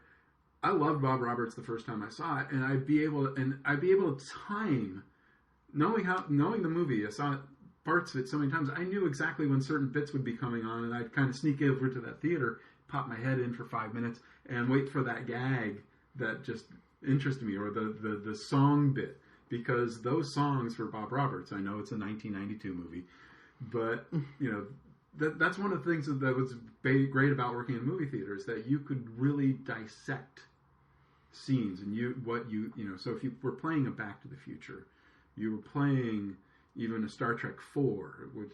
I loved Bob Roberts the first time I saw it, and I'd be able to time, knowing the movie. I saw parts of it so many times. I knew exactly when certain bits would be coming on, and I'd kind of sneak over to that theater, pop my head in for 5 minutes, and wait for that gag that just interested me, or the song bit, because those songs for Bob Roberts, I know it's a 1992 movie, but that's one of the things that was great about working in movie theaters, that you could really dissect scenes, and so if you were playing a Back to the Future, you were playing even a Star Trek 4, which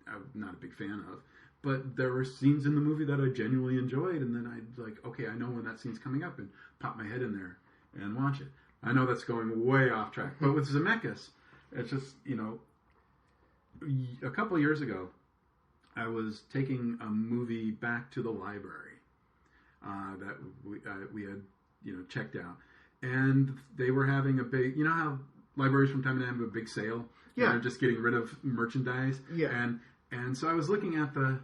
I'm not a big fan of, but there were scenes in the movie that I genuinely enjoyed, and then I'd okay, I know when that scene's coming up, and pop my head in there and watch it. I know that's going way off track, but with Zemeckis, it's just, a couple of years ago, I was taking a movie back to the library that we had, checked out, and they were having a big, how libraries from time to time have a big sale, they're just getting rid of merchandise, and so I was looking at the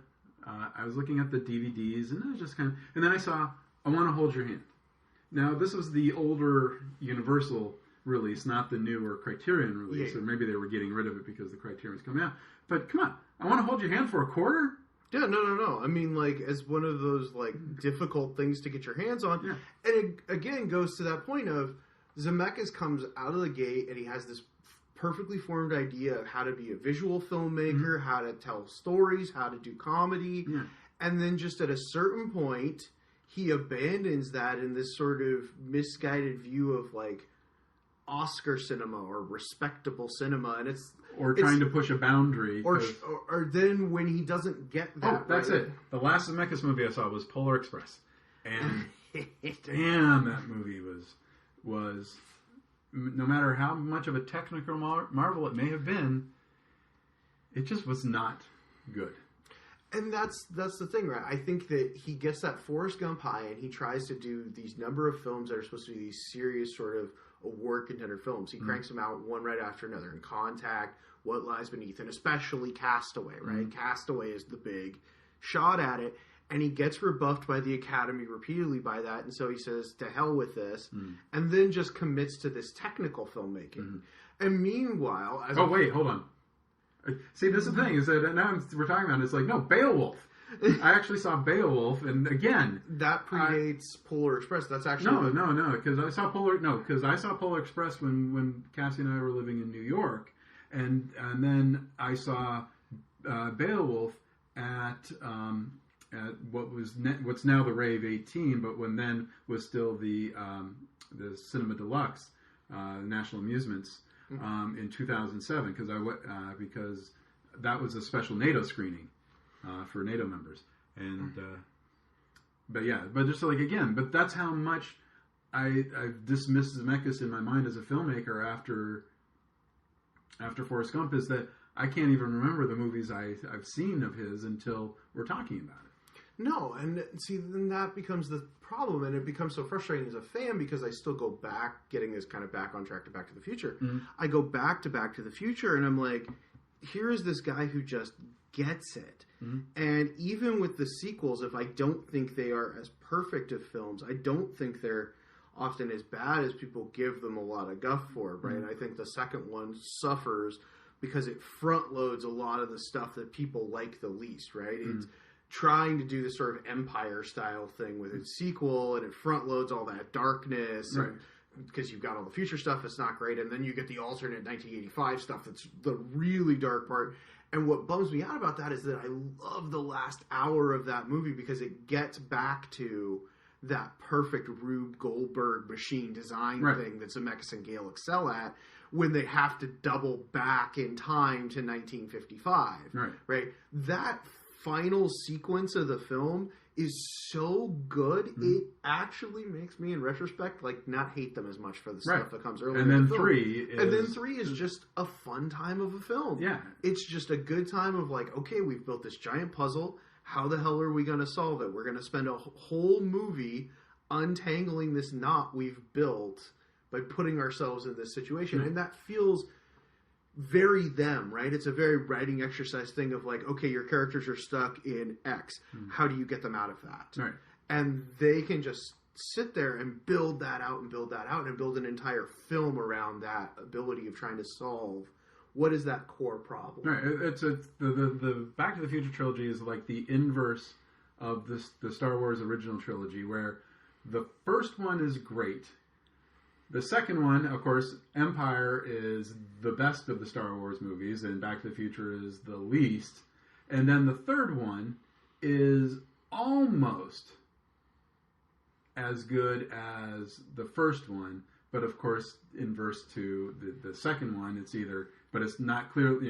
DVDs, and I was just and then I saw I Want to Hold Your Hand. Now, this was the older Universal release, not the newer Criterion release. Or maybe they were getting rid of it because the Criterion was coming out. But come on, I Want to Hold Your Hand for a quarter? Yeah, no. I mean, as one of those, difficult things to get your hands on. Yeah. And it, again, goes to that point of Zemeckis comes out of the gate and he has this perfectly formed idea of how to be a visual filmmaker, how to tell stories, how to do comedy. Yeah. And then just at a certain point, he abandons that in this sort of misguided view of Oscar cinema or respectable cinema, and it's trying to push a boundary, or then when he doesn't get that. Oh, that's it. The last Zemeckis movie I saw was Polar Express, and damn, that movie was no matter how much of a technical marvel it may have been, it just was not good. And that's the thing, right? I think that he gets that Forrest Gump high, and he tries to do these number of films that are supposed to be these serious sort of award contender films. He cranks them out one right after another. In Contact, What Lies Beneath, and especially Castaway, right? Castaway is the big shot at it, and he gets rebuffed by the Academy repeatedly by that, and so he says, to hell with this, and then just commits to this technical filmmaking. And meanwhile... wait, hold on. See, this is the thing, is that now we're talking about it, it's no, Beowulf. I actually saw Beowulf, and again... That predates Polar Express. That's actually... No, because I saw Polar Express when Cassie and I were living in New York, and then I saw Beowulf at what's now the Rave 18, but when then was still the Cinema Deluxe, National Amusements, in 2007, because that was a special NATO screening for NATO members, and but that's how much I've dismissed Zemeckis in my mind as a filmmaker after Forrest Gump, is that I can't even remember the movies I've seen of his until we're talking about it. No, and see, then that becomes the problem, and it becomes so frustrating as a fan because I still go back, getting this kind of back on track to Back to the Future. Mm-hmm. I go back to Back to the Future, and I'm like, here is this guy who just gets it. Mm-hmm. And even with the sequels, if I don't think they are as perfect of films, I don't think they're often as bad as people give them a lot of guff for, right? Mm-hmm. I think the second one suffers because it front loads a lot of the stuff that people like the least, right? Mm-hmm. It's trying to do this sort of Empire style thing with its sequel, and it front loads all that darkness, right? Because you've got all the future stuff that's not great, and then you get the alternate 1985 stuff that's the really dark part. And what bums me out about that is that I love the last hour of that movie because it gets back to that perfect Rube Goldberg machine design thing that Zemeckis and Gale excel at when they have to double back in time to 1955. Right? That final sequence of the film is so good, it actually makes me, in retrospect, like not hate them as much for the stuff that comes earlier. And then in the film. And then three is just a fun time of a film. Yeah, it's just a good time of like, okay, we've built this giant puzzle. How the hell are we going to solve it? We're going to spend a whole movie untangling this knot we've built by putting ourselves in this situation, and that feels very them, right? It's a very writing exercise thing of like, okay, your characters are stuck in X. How do you get them out of that? Right. And they can just sit there and build that out and build that out and build an entire film around that ability of trying to solve what is that core problem. Right. It's the Back to the Future trilogy is like the inverse of the Star Wars original trilogy, where the first one is great. The second one, of course, Empire is the best of the Star Wars movies, and Back to the Future is the least. And then the third one is almost as good as the first one, but of course, inverse to the second one, it's either, but it's not clear,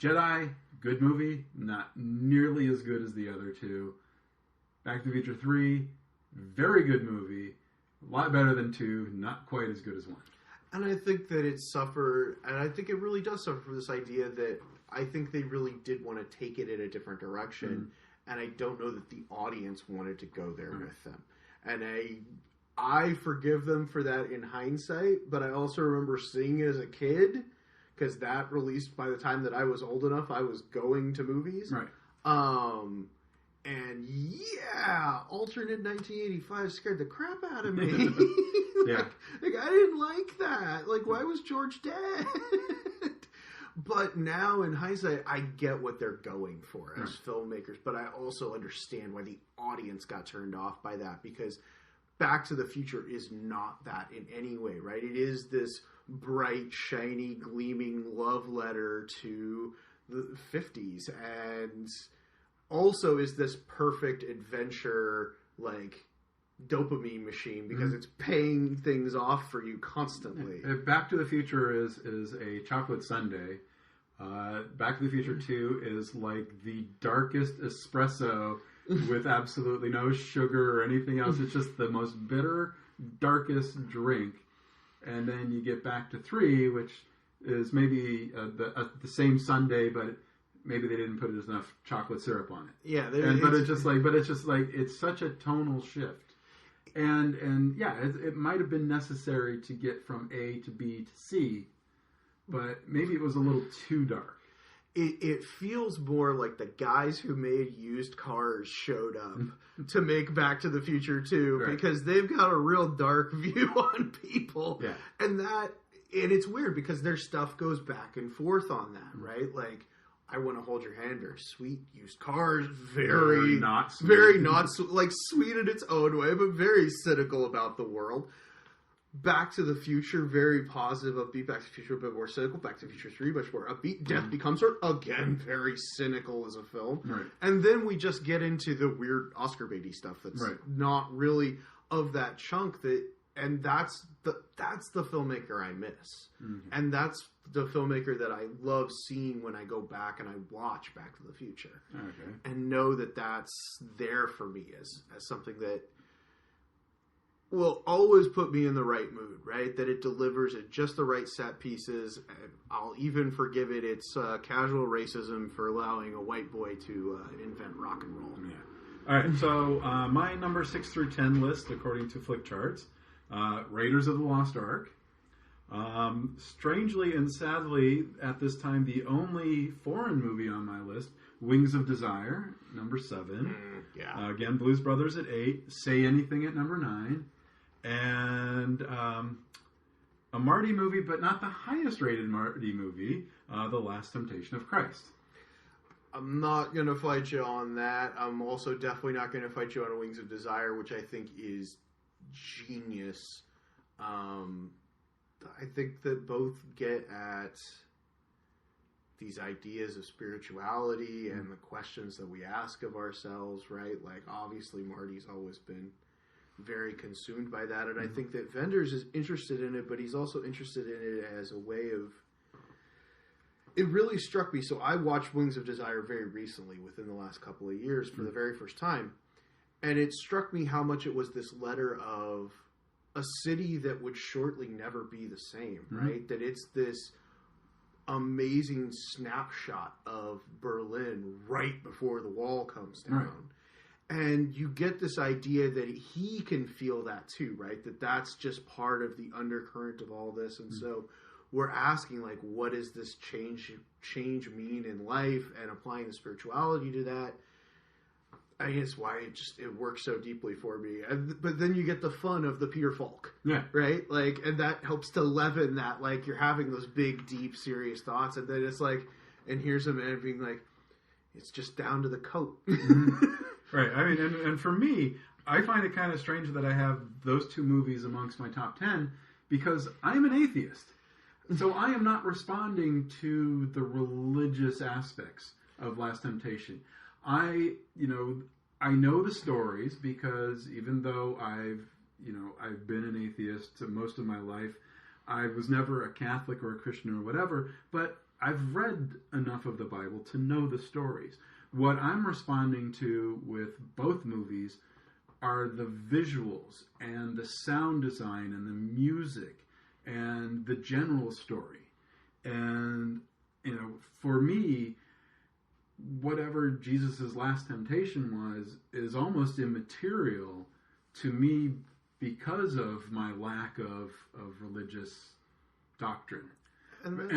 Jedi, good movie, not nearly as good as the other two. Back to the Future 3, very good movie. A lot better than 2, not quite as good as 1. And I think that it suffered, and I think it really does suffer from this idea that I think they really did want to take it in a different direction, and I don't know that the audience wanted to go there with them. And I forgive them for that in hindsight, but I also remember seeing it as a kid, because that released by the time that I was old enough, I was going to movies. Right. And yeah, alternate 1985 scared the crap out of me. Yeah. Like, I didn't like that. Like, why was George dead? But now, in hindsight, I get what they're going for as filmmakers. But I also understand why the audience got turned off by that. Because Back to the Future is not that in any way, right? It is this bright, shiny, gleaming love letter to the 50s. And also is this perfect adventure, like, dopamine machine because it's paying things off for you constantly. Back to the Future is a chocolate sundae. Back to the Future 2 is like the darkest espresso with absolutely no sugar or anything else. It's just the most bitter, darkest drink. And then you get Back to 3, which is maybe the same sundae, but maybe they didn't put enough chocolate syrup on it. Yeah, but it's just like it's such a tonal shift, and yeah, it might have been necessary to get from A to B to C, but maybe it was a little too dark. It feels more like the guys who made used cars showed up to make Back to the Future 2 because they've got a real dark view on people, and it's weird because their stuff goes back and forth on that, right? Like, I Want to Hold Your Hand, very sweet. Used cars, very not like sweet in its own way, but very cynical about the world. Back to the Future, very positive, upbeat. Back to the Future, a bit more cynical. Back to the Future 3, much more upbeat. Death Becomes Her, again, very cynical as a film. Right. And then we just get into the weird Oscar baity stuff that's not really of that chunk. And that's the filmmaker I miss. Mm-hmm. And that's the filmmaker that I love seeing when I go back and I watch Back to the Future. Okay. And know that that's there for me as something that will always put me in the right mood, right? That it delivers at just the right set pieces. I'll even forgive it its casual racism for allowing a white boy to invent rock and roll. Yeah. All right, so my number 6 through 10 list, according to Flick Charts, Raiders of the Lost Ark. Strangely and sadly, at this time, the only foreign movie on my list, Wings of Desire, number 7. Yeah. Again, Blues Brothers at 8. Say Anything at number 9. And a Marty movie, but not the highest rated Marty movie, The Last Temptation of Christ. I'm not going to fight you on that. I'm also definitely not going to fight you on Wings of Desire, which I think is genius. I think that both get at these ideas of spirituality and the questions that we ask of ourselves, right? Like, obviously, Marty's always been very consumed by that, and I think that Wenders is interested in it, but he's also interested in it as a way of... It really struck me. So I watched Wings of Desire very recently, within the last couple of years, for the very first time, and it struck me how much it was this letter of a city that would shortly never be the same, right? That it's this amazing snapshot of Berlin right before the wall comes down. Right. And you get this idea that he can feel that too, right? That that's just part of the undercurrent of all this. And so we're asking, like, what does this change mean in life, and applying the spirituality to that. I guess why it works so deeply for me. But then you get the fun of the Peter Falk. Yeah. Right? Like, and that helps to leaven that, like, you're having those big, deep, serious thoughts, and then it's like, and here's a man being like, it's just down to the coat. Right. I mean, and for me, I find it kind of strange that I have those two movies amongst my top 10, because I'm an atheist. So I am not responding to the religious aspects of Last Temptation. I know the stories, because even though I've been an atheist most of my life, I was never a Catholic or a Christian or whatever, but I've read enough of the Bible to know the stories. What I'm responding to with both movies are the visuals and the sound design and the music and the general story. And, for me, whatever Jesus' last temptation was is almost immaterial to me because of my lack of religious doctrine. But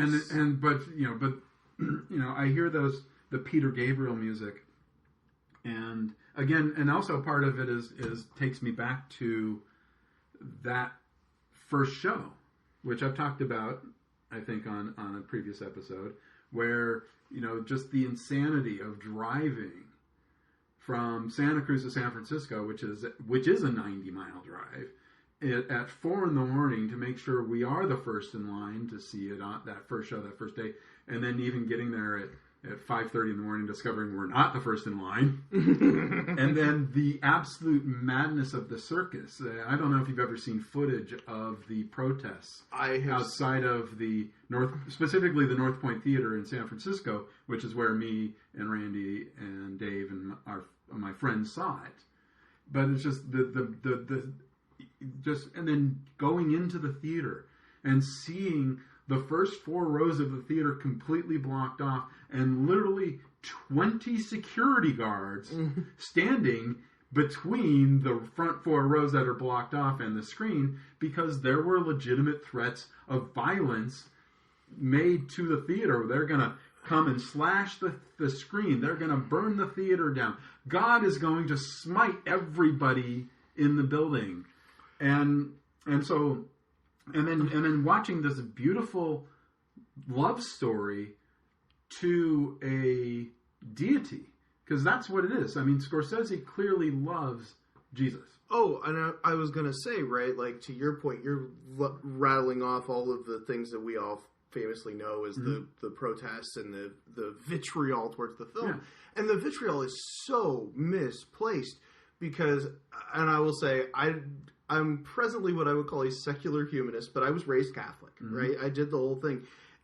I hear the Peter Gabriel music, and again, and also part of it is takes me back to that first show, which I've talked about, I think, on a previous episode, where, just the insanity of driving from Santa Cruz to San Francisco, which is a 90-mile drive, at 4 a.m. to make sure we are the first in line to see it on that first show, that first day, and then even getting there at 5:30 in the morning, discovering we're not the first in line. And then the absolute madness of the circus. I don't know if you've ever seen footage of the protests outside of specifically the North Point Theater in San Francisco, which is where me and Randy and Dave and my friends saw it. But it's just and then going into the theater and seeing the first 4 rows of the theater completely blocked off, and literally 20 security guards standing between the front 4 rows that are blocked off and the screen, because there were legitimate threats of violence made to the theater. They're going to come and slash the screen. They're going to burn the theater down. God is going to smite everybody in the building. And then watching this beautiful love story to a deity, because that's what it is. I mean, Scorsese clearly loves Jesus. Oh, and I was going to say, right, like, to your point, you're rattling off all of the things that we all famously know as the protests and the vitriol towards the film. Yeah. And the vitriol is so misplaced because, and I will say, I'm presently what I would call a secular humanist, but I was raised Catholic, right? I did the whole thing.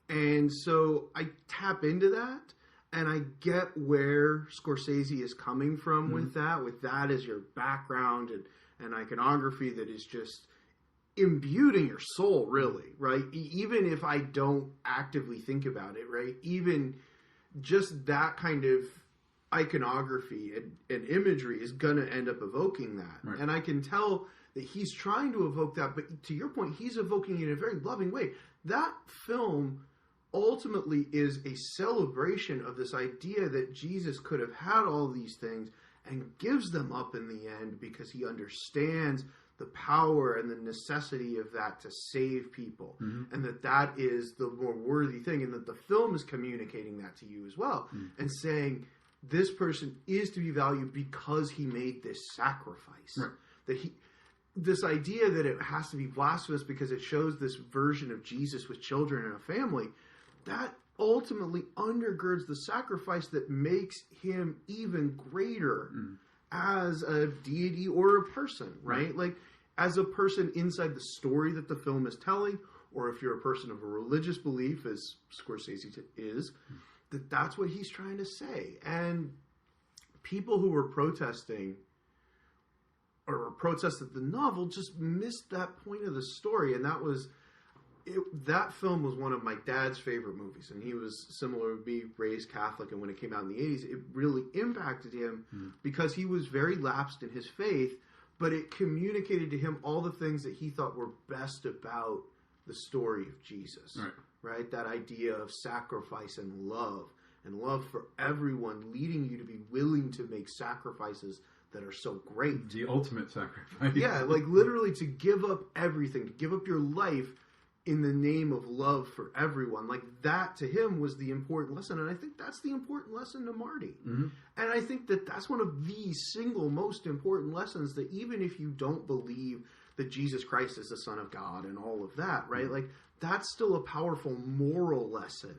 And so I tap into that, and I get where Scorsese is coming from with that as your background and iconography that is just imbued in your soul, really, right? Even if I don't actively think about it, right? Even just that kind of iconography and imagery is going to end up evoking that. Right. And I can tell that he's trying to evoke that, but to your point, he's evoking it in a very loving way. That film ultimately is a celebration of this idea that Jesus could have had all these things and gives them up in the end because he understands the power and the necessity of that to save people, and that is the more worthy thing, and that the film is communicating that to you as well, and saying this person is to be valued because he made this sacrifice. Right. That this idea that it has to be blasphemous because it shows this version of Jesus with children and a family, that ultimately undergirds the sacrifice that makes him even greater as a deity or a person, right? Like, as a person inside the story that the film is telling, or if you're a person of a religious belief, as Scorsese is, that's what he's trying to say. And people who were protesting or protested the novel just missed that point of the story, and that film was one of my dad's favorite movies, and he was similar to me, raised Catholic, and when it came out in the 80s, it really impacted him because he was very lapsed in his faith, but it communicated to him all the things that he thought were best about the story of Jesus, right? That idea of sacrifice and love for everyone, leading you to be willing to make sacrifices that are so great. The ultimate sacrifice. Yeah, like literally to give up everything, to give up your life in the name of love for everyone. Like that to him was the important lesson. And I think that's the important lesson to Marty. And I think that that's one of the single most important lessons, that even if you don't believe that Jesus Christ is the Son of God and all of that, right? Like that's still a powerful moral lesson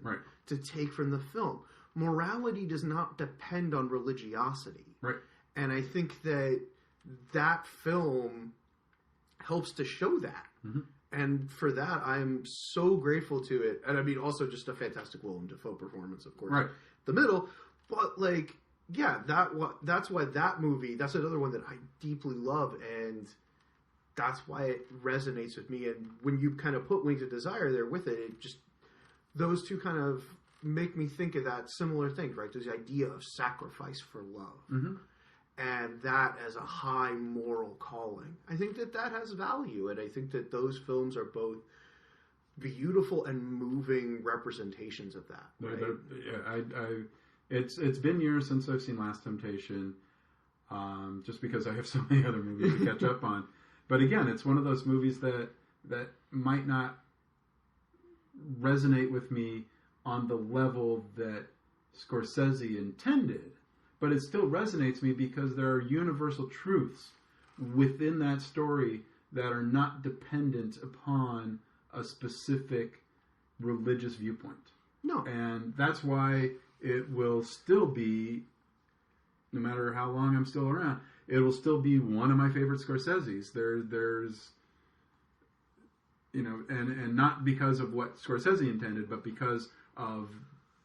to take from the film. Morality does not depend on religiosity. Right. And I think that film helps to show that. And for that, I'm so grateful to it. And I mean, also just a fantastic Willem Dafoe performance, of course. Right. The middle. But, like, yeah, that's why that movie, that's another one that I deeply love. And that's why it resonates with me. And when you kind of put Wings of Desire there with it, it just, those two kind of make me think of that similar thing, right? There's the idea of sacrifice for love. And that as a high moral calling. I think that has value, and I think that those films are both beautiful and moving representations of that. Right? It's been years since I've seen Last Temptation, just because I have so many other movies to catch up on. But again, it's one of those movies that might not resonate with me on the level that Scorsese intended. But it still resonates me because there are universal truths within that story that are not dependent upon a specific religious viewpoint. No. And that's why it will still be, no matter how long I'm still around, it will still be one of my favorite Scorseses. There's, you know, and not because of what Scorsese intended, but because of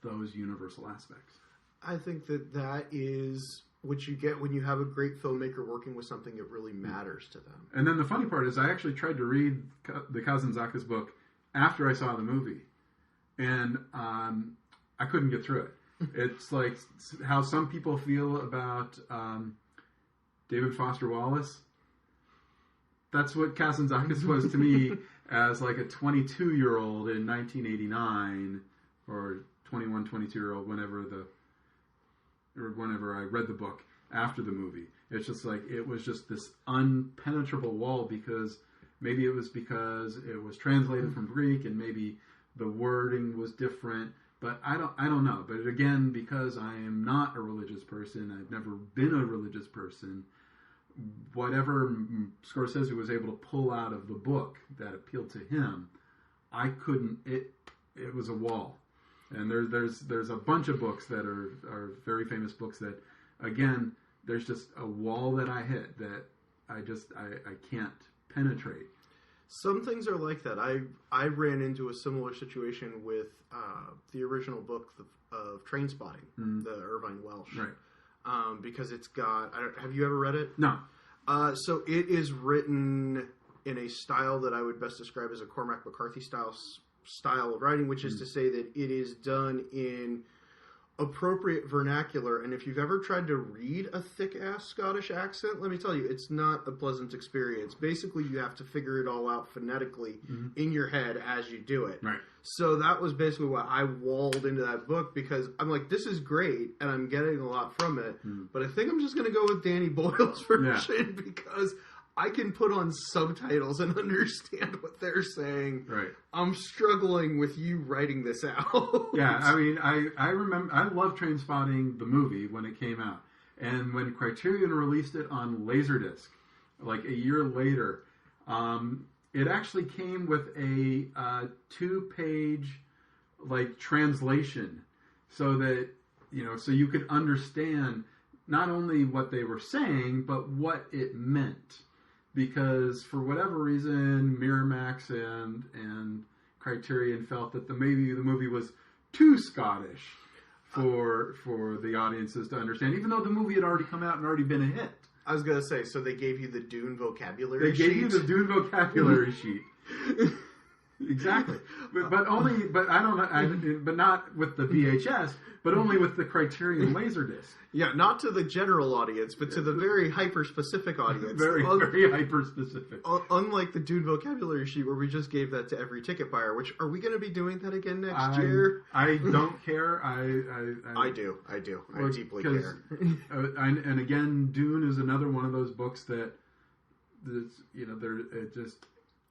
those universal aspects. I think that is what you get when you have a great filmmaker working with something that really matters to them. And then the funny part is I actually tried to read the Kazantzakis book after I saw the movie. And I couldn't get through it. It's like how some people feel about David Foster Wallace. That's what Kazantzakis was to me as like a 22-year-old in 1989 or 21, 22-year-old whenever I read the book after the movie. It's just like, it was just this unpenetrable wall, because maybe it was because it was translated from Greek and maybe the wording was different, but I don't know. But again, because I am not a religious person, I've never been a religious person, whatever Scorsese was able to pull out of the book that appealed to him, I couldn't, it was a wall. And there's a bunch of books that are very famous books that, again, there's just a wall that I hit that I can't penetrate. Some things are like that. I ran into a similar situation with the original book of Trainspotting, the Irvine Welsh. Right. Because it's got, have you ever read it? No. So it is written in a style that I would best describe as a Cormac McCarthy style of writing, which is to say that it is done in appropriate vernacular. And if you've ever tried to read a thick-ass Scottish accent, let me tell you, it's not a pleasant experience. Basically, you have to figure it all out phonetically in your head as you do it. Right. So that was basically why I walled into that book, because I'm like, this is great, and I'm getting a lot from it, but I think I'm just going to go with Danny Boyle's version because I can put on subtitles and understand what they're saying. Right. I'm struggling with you writing this out. Yeah, I mean, I remember, I loved Trainspotting the movie when it came out. And when Criterion released it on Laserdisc, like a year later, it actually came with a 2-page, like, translation so that, so you could understand not only what they were saying, but what it meant. Because for whatever reason, Miramax and Criterion felt that maybe the movie was too Scottish for the audiences to understand, even though the movie had already come out and already been a hit. I was going to say, so they gave you the Dune vocabulary sheet? They gave you the Dune vocabulary sheet. Exactly. But not with the VHS, but only with the Criterion Laserdisc. Yeah, not to the general audience, but to the very hyper-specific audience. Very hyper-specific. Unlike the Dune vocabulary sheet where we just gave that to every ticket buyer, which, are we going to be doing that again next year? I don't care. I do. I deeply care. And again, Dune is another one of those books that,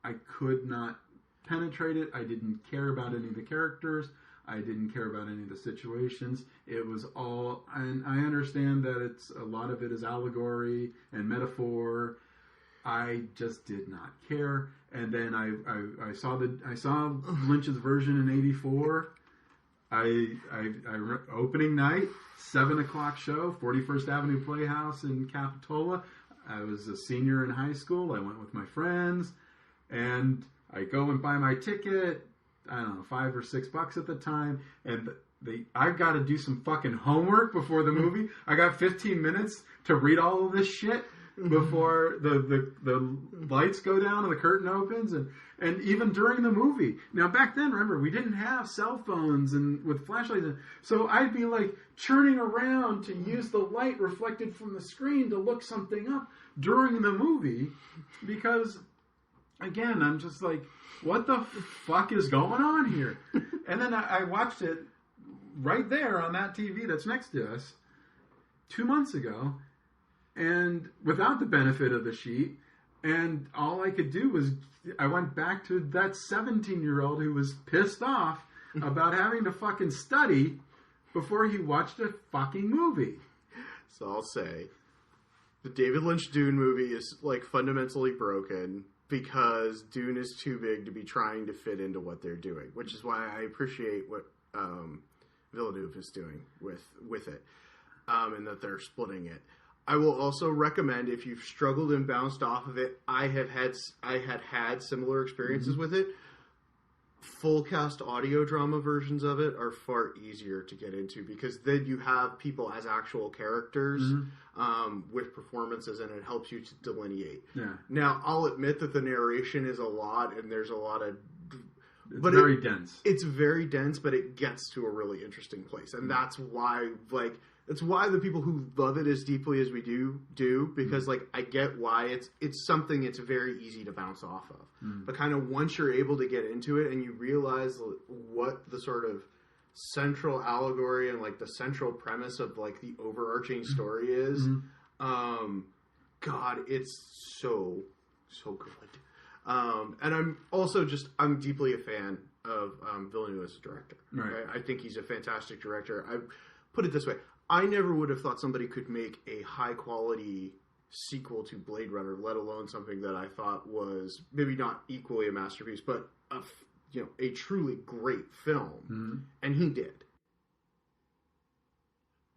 I could not penetrate it. I didn't care about any of the characters. I didn't care about any of the situations. It was all, and I understand that a lot of it is allegory and metaphor. I just did not care. And then I saw Lynch's version in '84. Opening night, 7:00 show, 41st Avenue Playhouse in Capitola. I was a senior in high school. I went with my friends, and I go and buy my ticket. I don't know, $5 or $6 at the time, and I've got to do some fucking homework before the movie. I got 15 minutes to read all of this shit before the lights go down and the curtain opens, and even during the movie. Now back then, remember, we didn't have cell phones and with flashlights, so I'd be like churning around to use the light reflected from the screen to look something up during the movie, because again, I'm just like, what the fuck is going on here? And then I watched it right there on that TV that's next to us 2 months ago, and without the benefit of the sheet, and all I could do was, I went back to that 17-year-old who was pissed off about having to fucking study before he watched a fucking movie. So I'll say, the David Lynch Dune movie is, like, fundamentally broken because Dune is too big to be trying to fit into what they're doing, which is why I appreciate what Villeneuve is doing with it, and that they're splitting it. I will also recommend, if you've struggled and bounced off of it, I had had similar experiences with it. Full cast audio drama versions of it are far easier to get into, because then you have people as actual characters with performances, and it helps you to delineate. Yeah. Now, I'll admit that the narration is a lot, and there's a lot of... It's very dense. It's very dense, but it gets to a really interesting place. And that's why, like... It's why the people who love it as deeply as we do, because, like, I get why it's something it's very easy to bounce off of. But kind of once you're able to get into it and you realize what the sort of central allegory and, like, the central premise of, like, the overarching story is, God, it's so good. And I'm deeply a fan of Villeneuve as a director. Right? I think he's a fantastic director. I put it this way. I never would have thought somebody could make a high-quality sequel to Blade Runner, let alone something that I thought was maybe not equally a masterpiece, but a truly great film. And he did.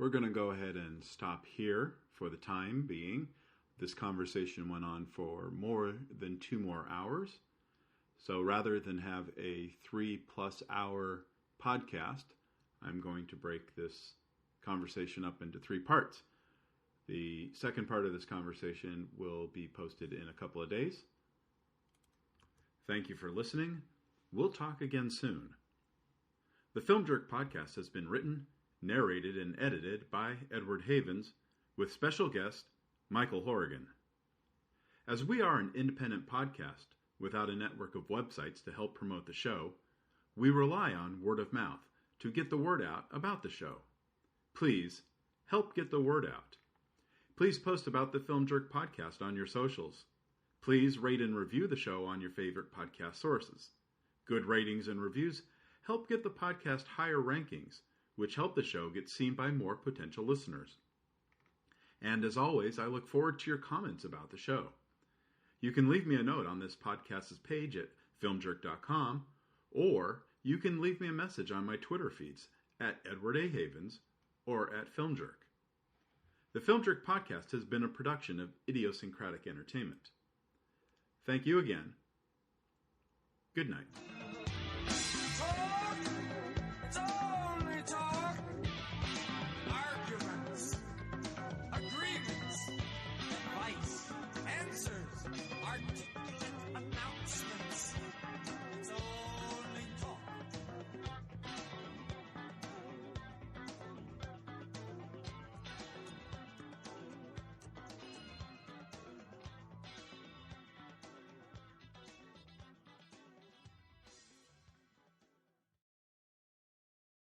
We're going to go ahead and stop here for the time being. This conversation went on for more than 2 more hours. So rather than have a 3+ hour podcast, I'm going to break this conversation up into 3 parts. The second part of this conversation will be posted in a couple of days. Thank you for listening. We'll talk again soon. The Film Jerk podcast has been written, narrated, and edited by Edward Havens, with special guest Michael Hourigan. As we are an independent podcast without a network of websites to help promote the show, we rely on word of mouth to get the word out about the show. Please help get the word out. Please post about the Film Jerk podcast on your socials. Please rate and review the show on your favorite podcast sources. Good ratings and reviews help get the podcast higher rankings, which help the show get seen by more potential listeners. And as always, I look forward to your comments about the show. You can leave me a note on this podcast's page at filmjerk.com, or you can leave me a message on my Twitter feeds at Edward A. Havens or at FilmJerk. The Film Jerk podcast has been a production of Idiosyncratic Entertainment. Thank you again. Good night.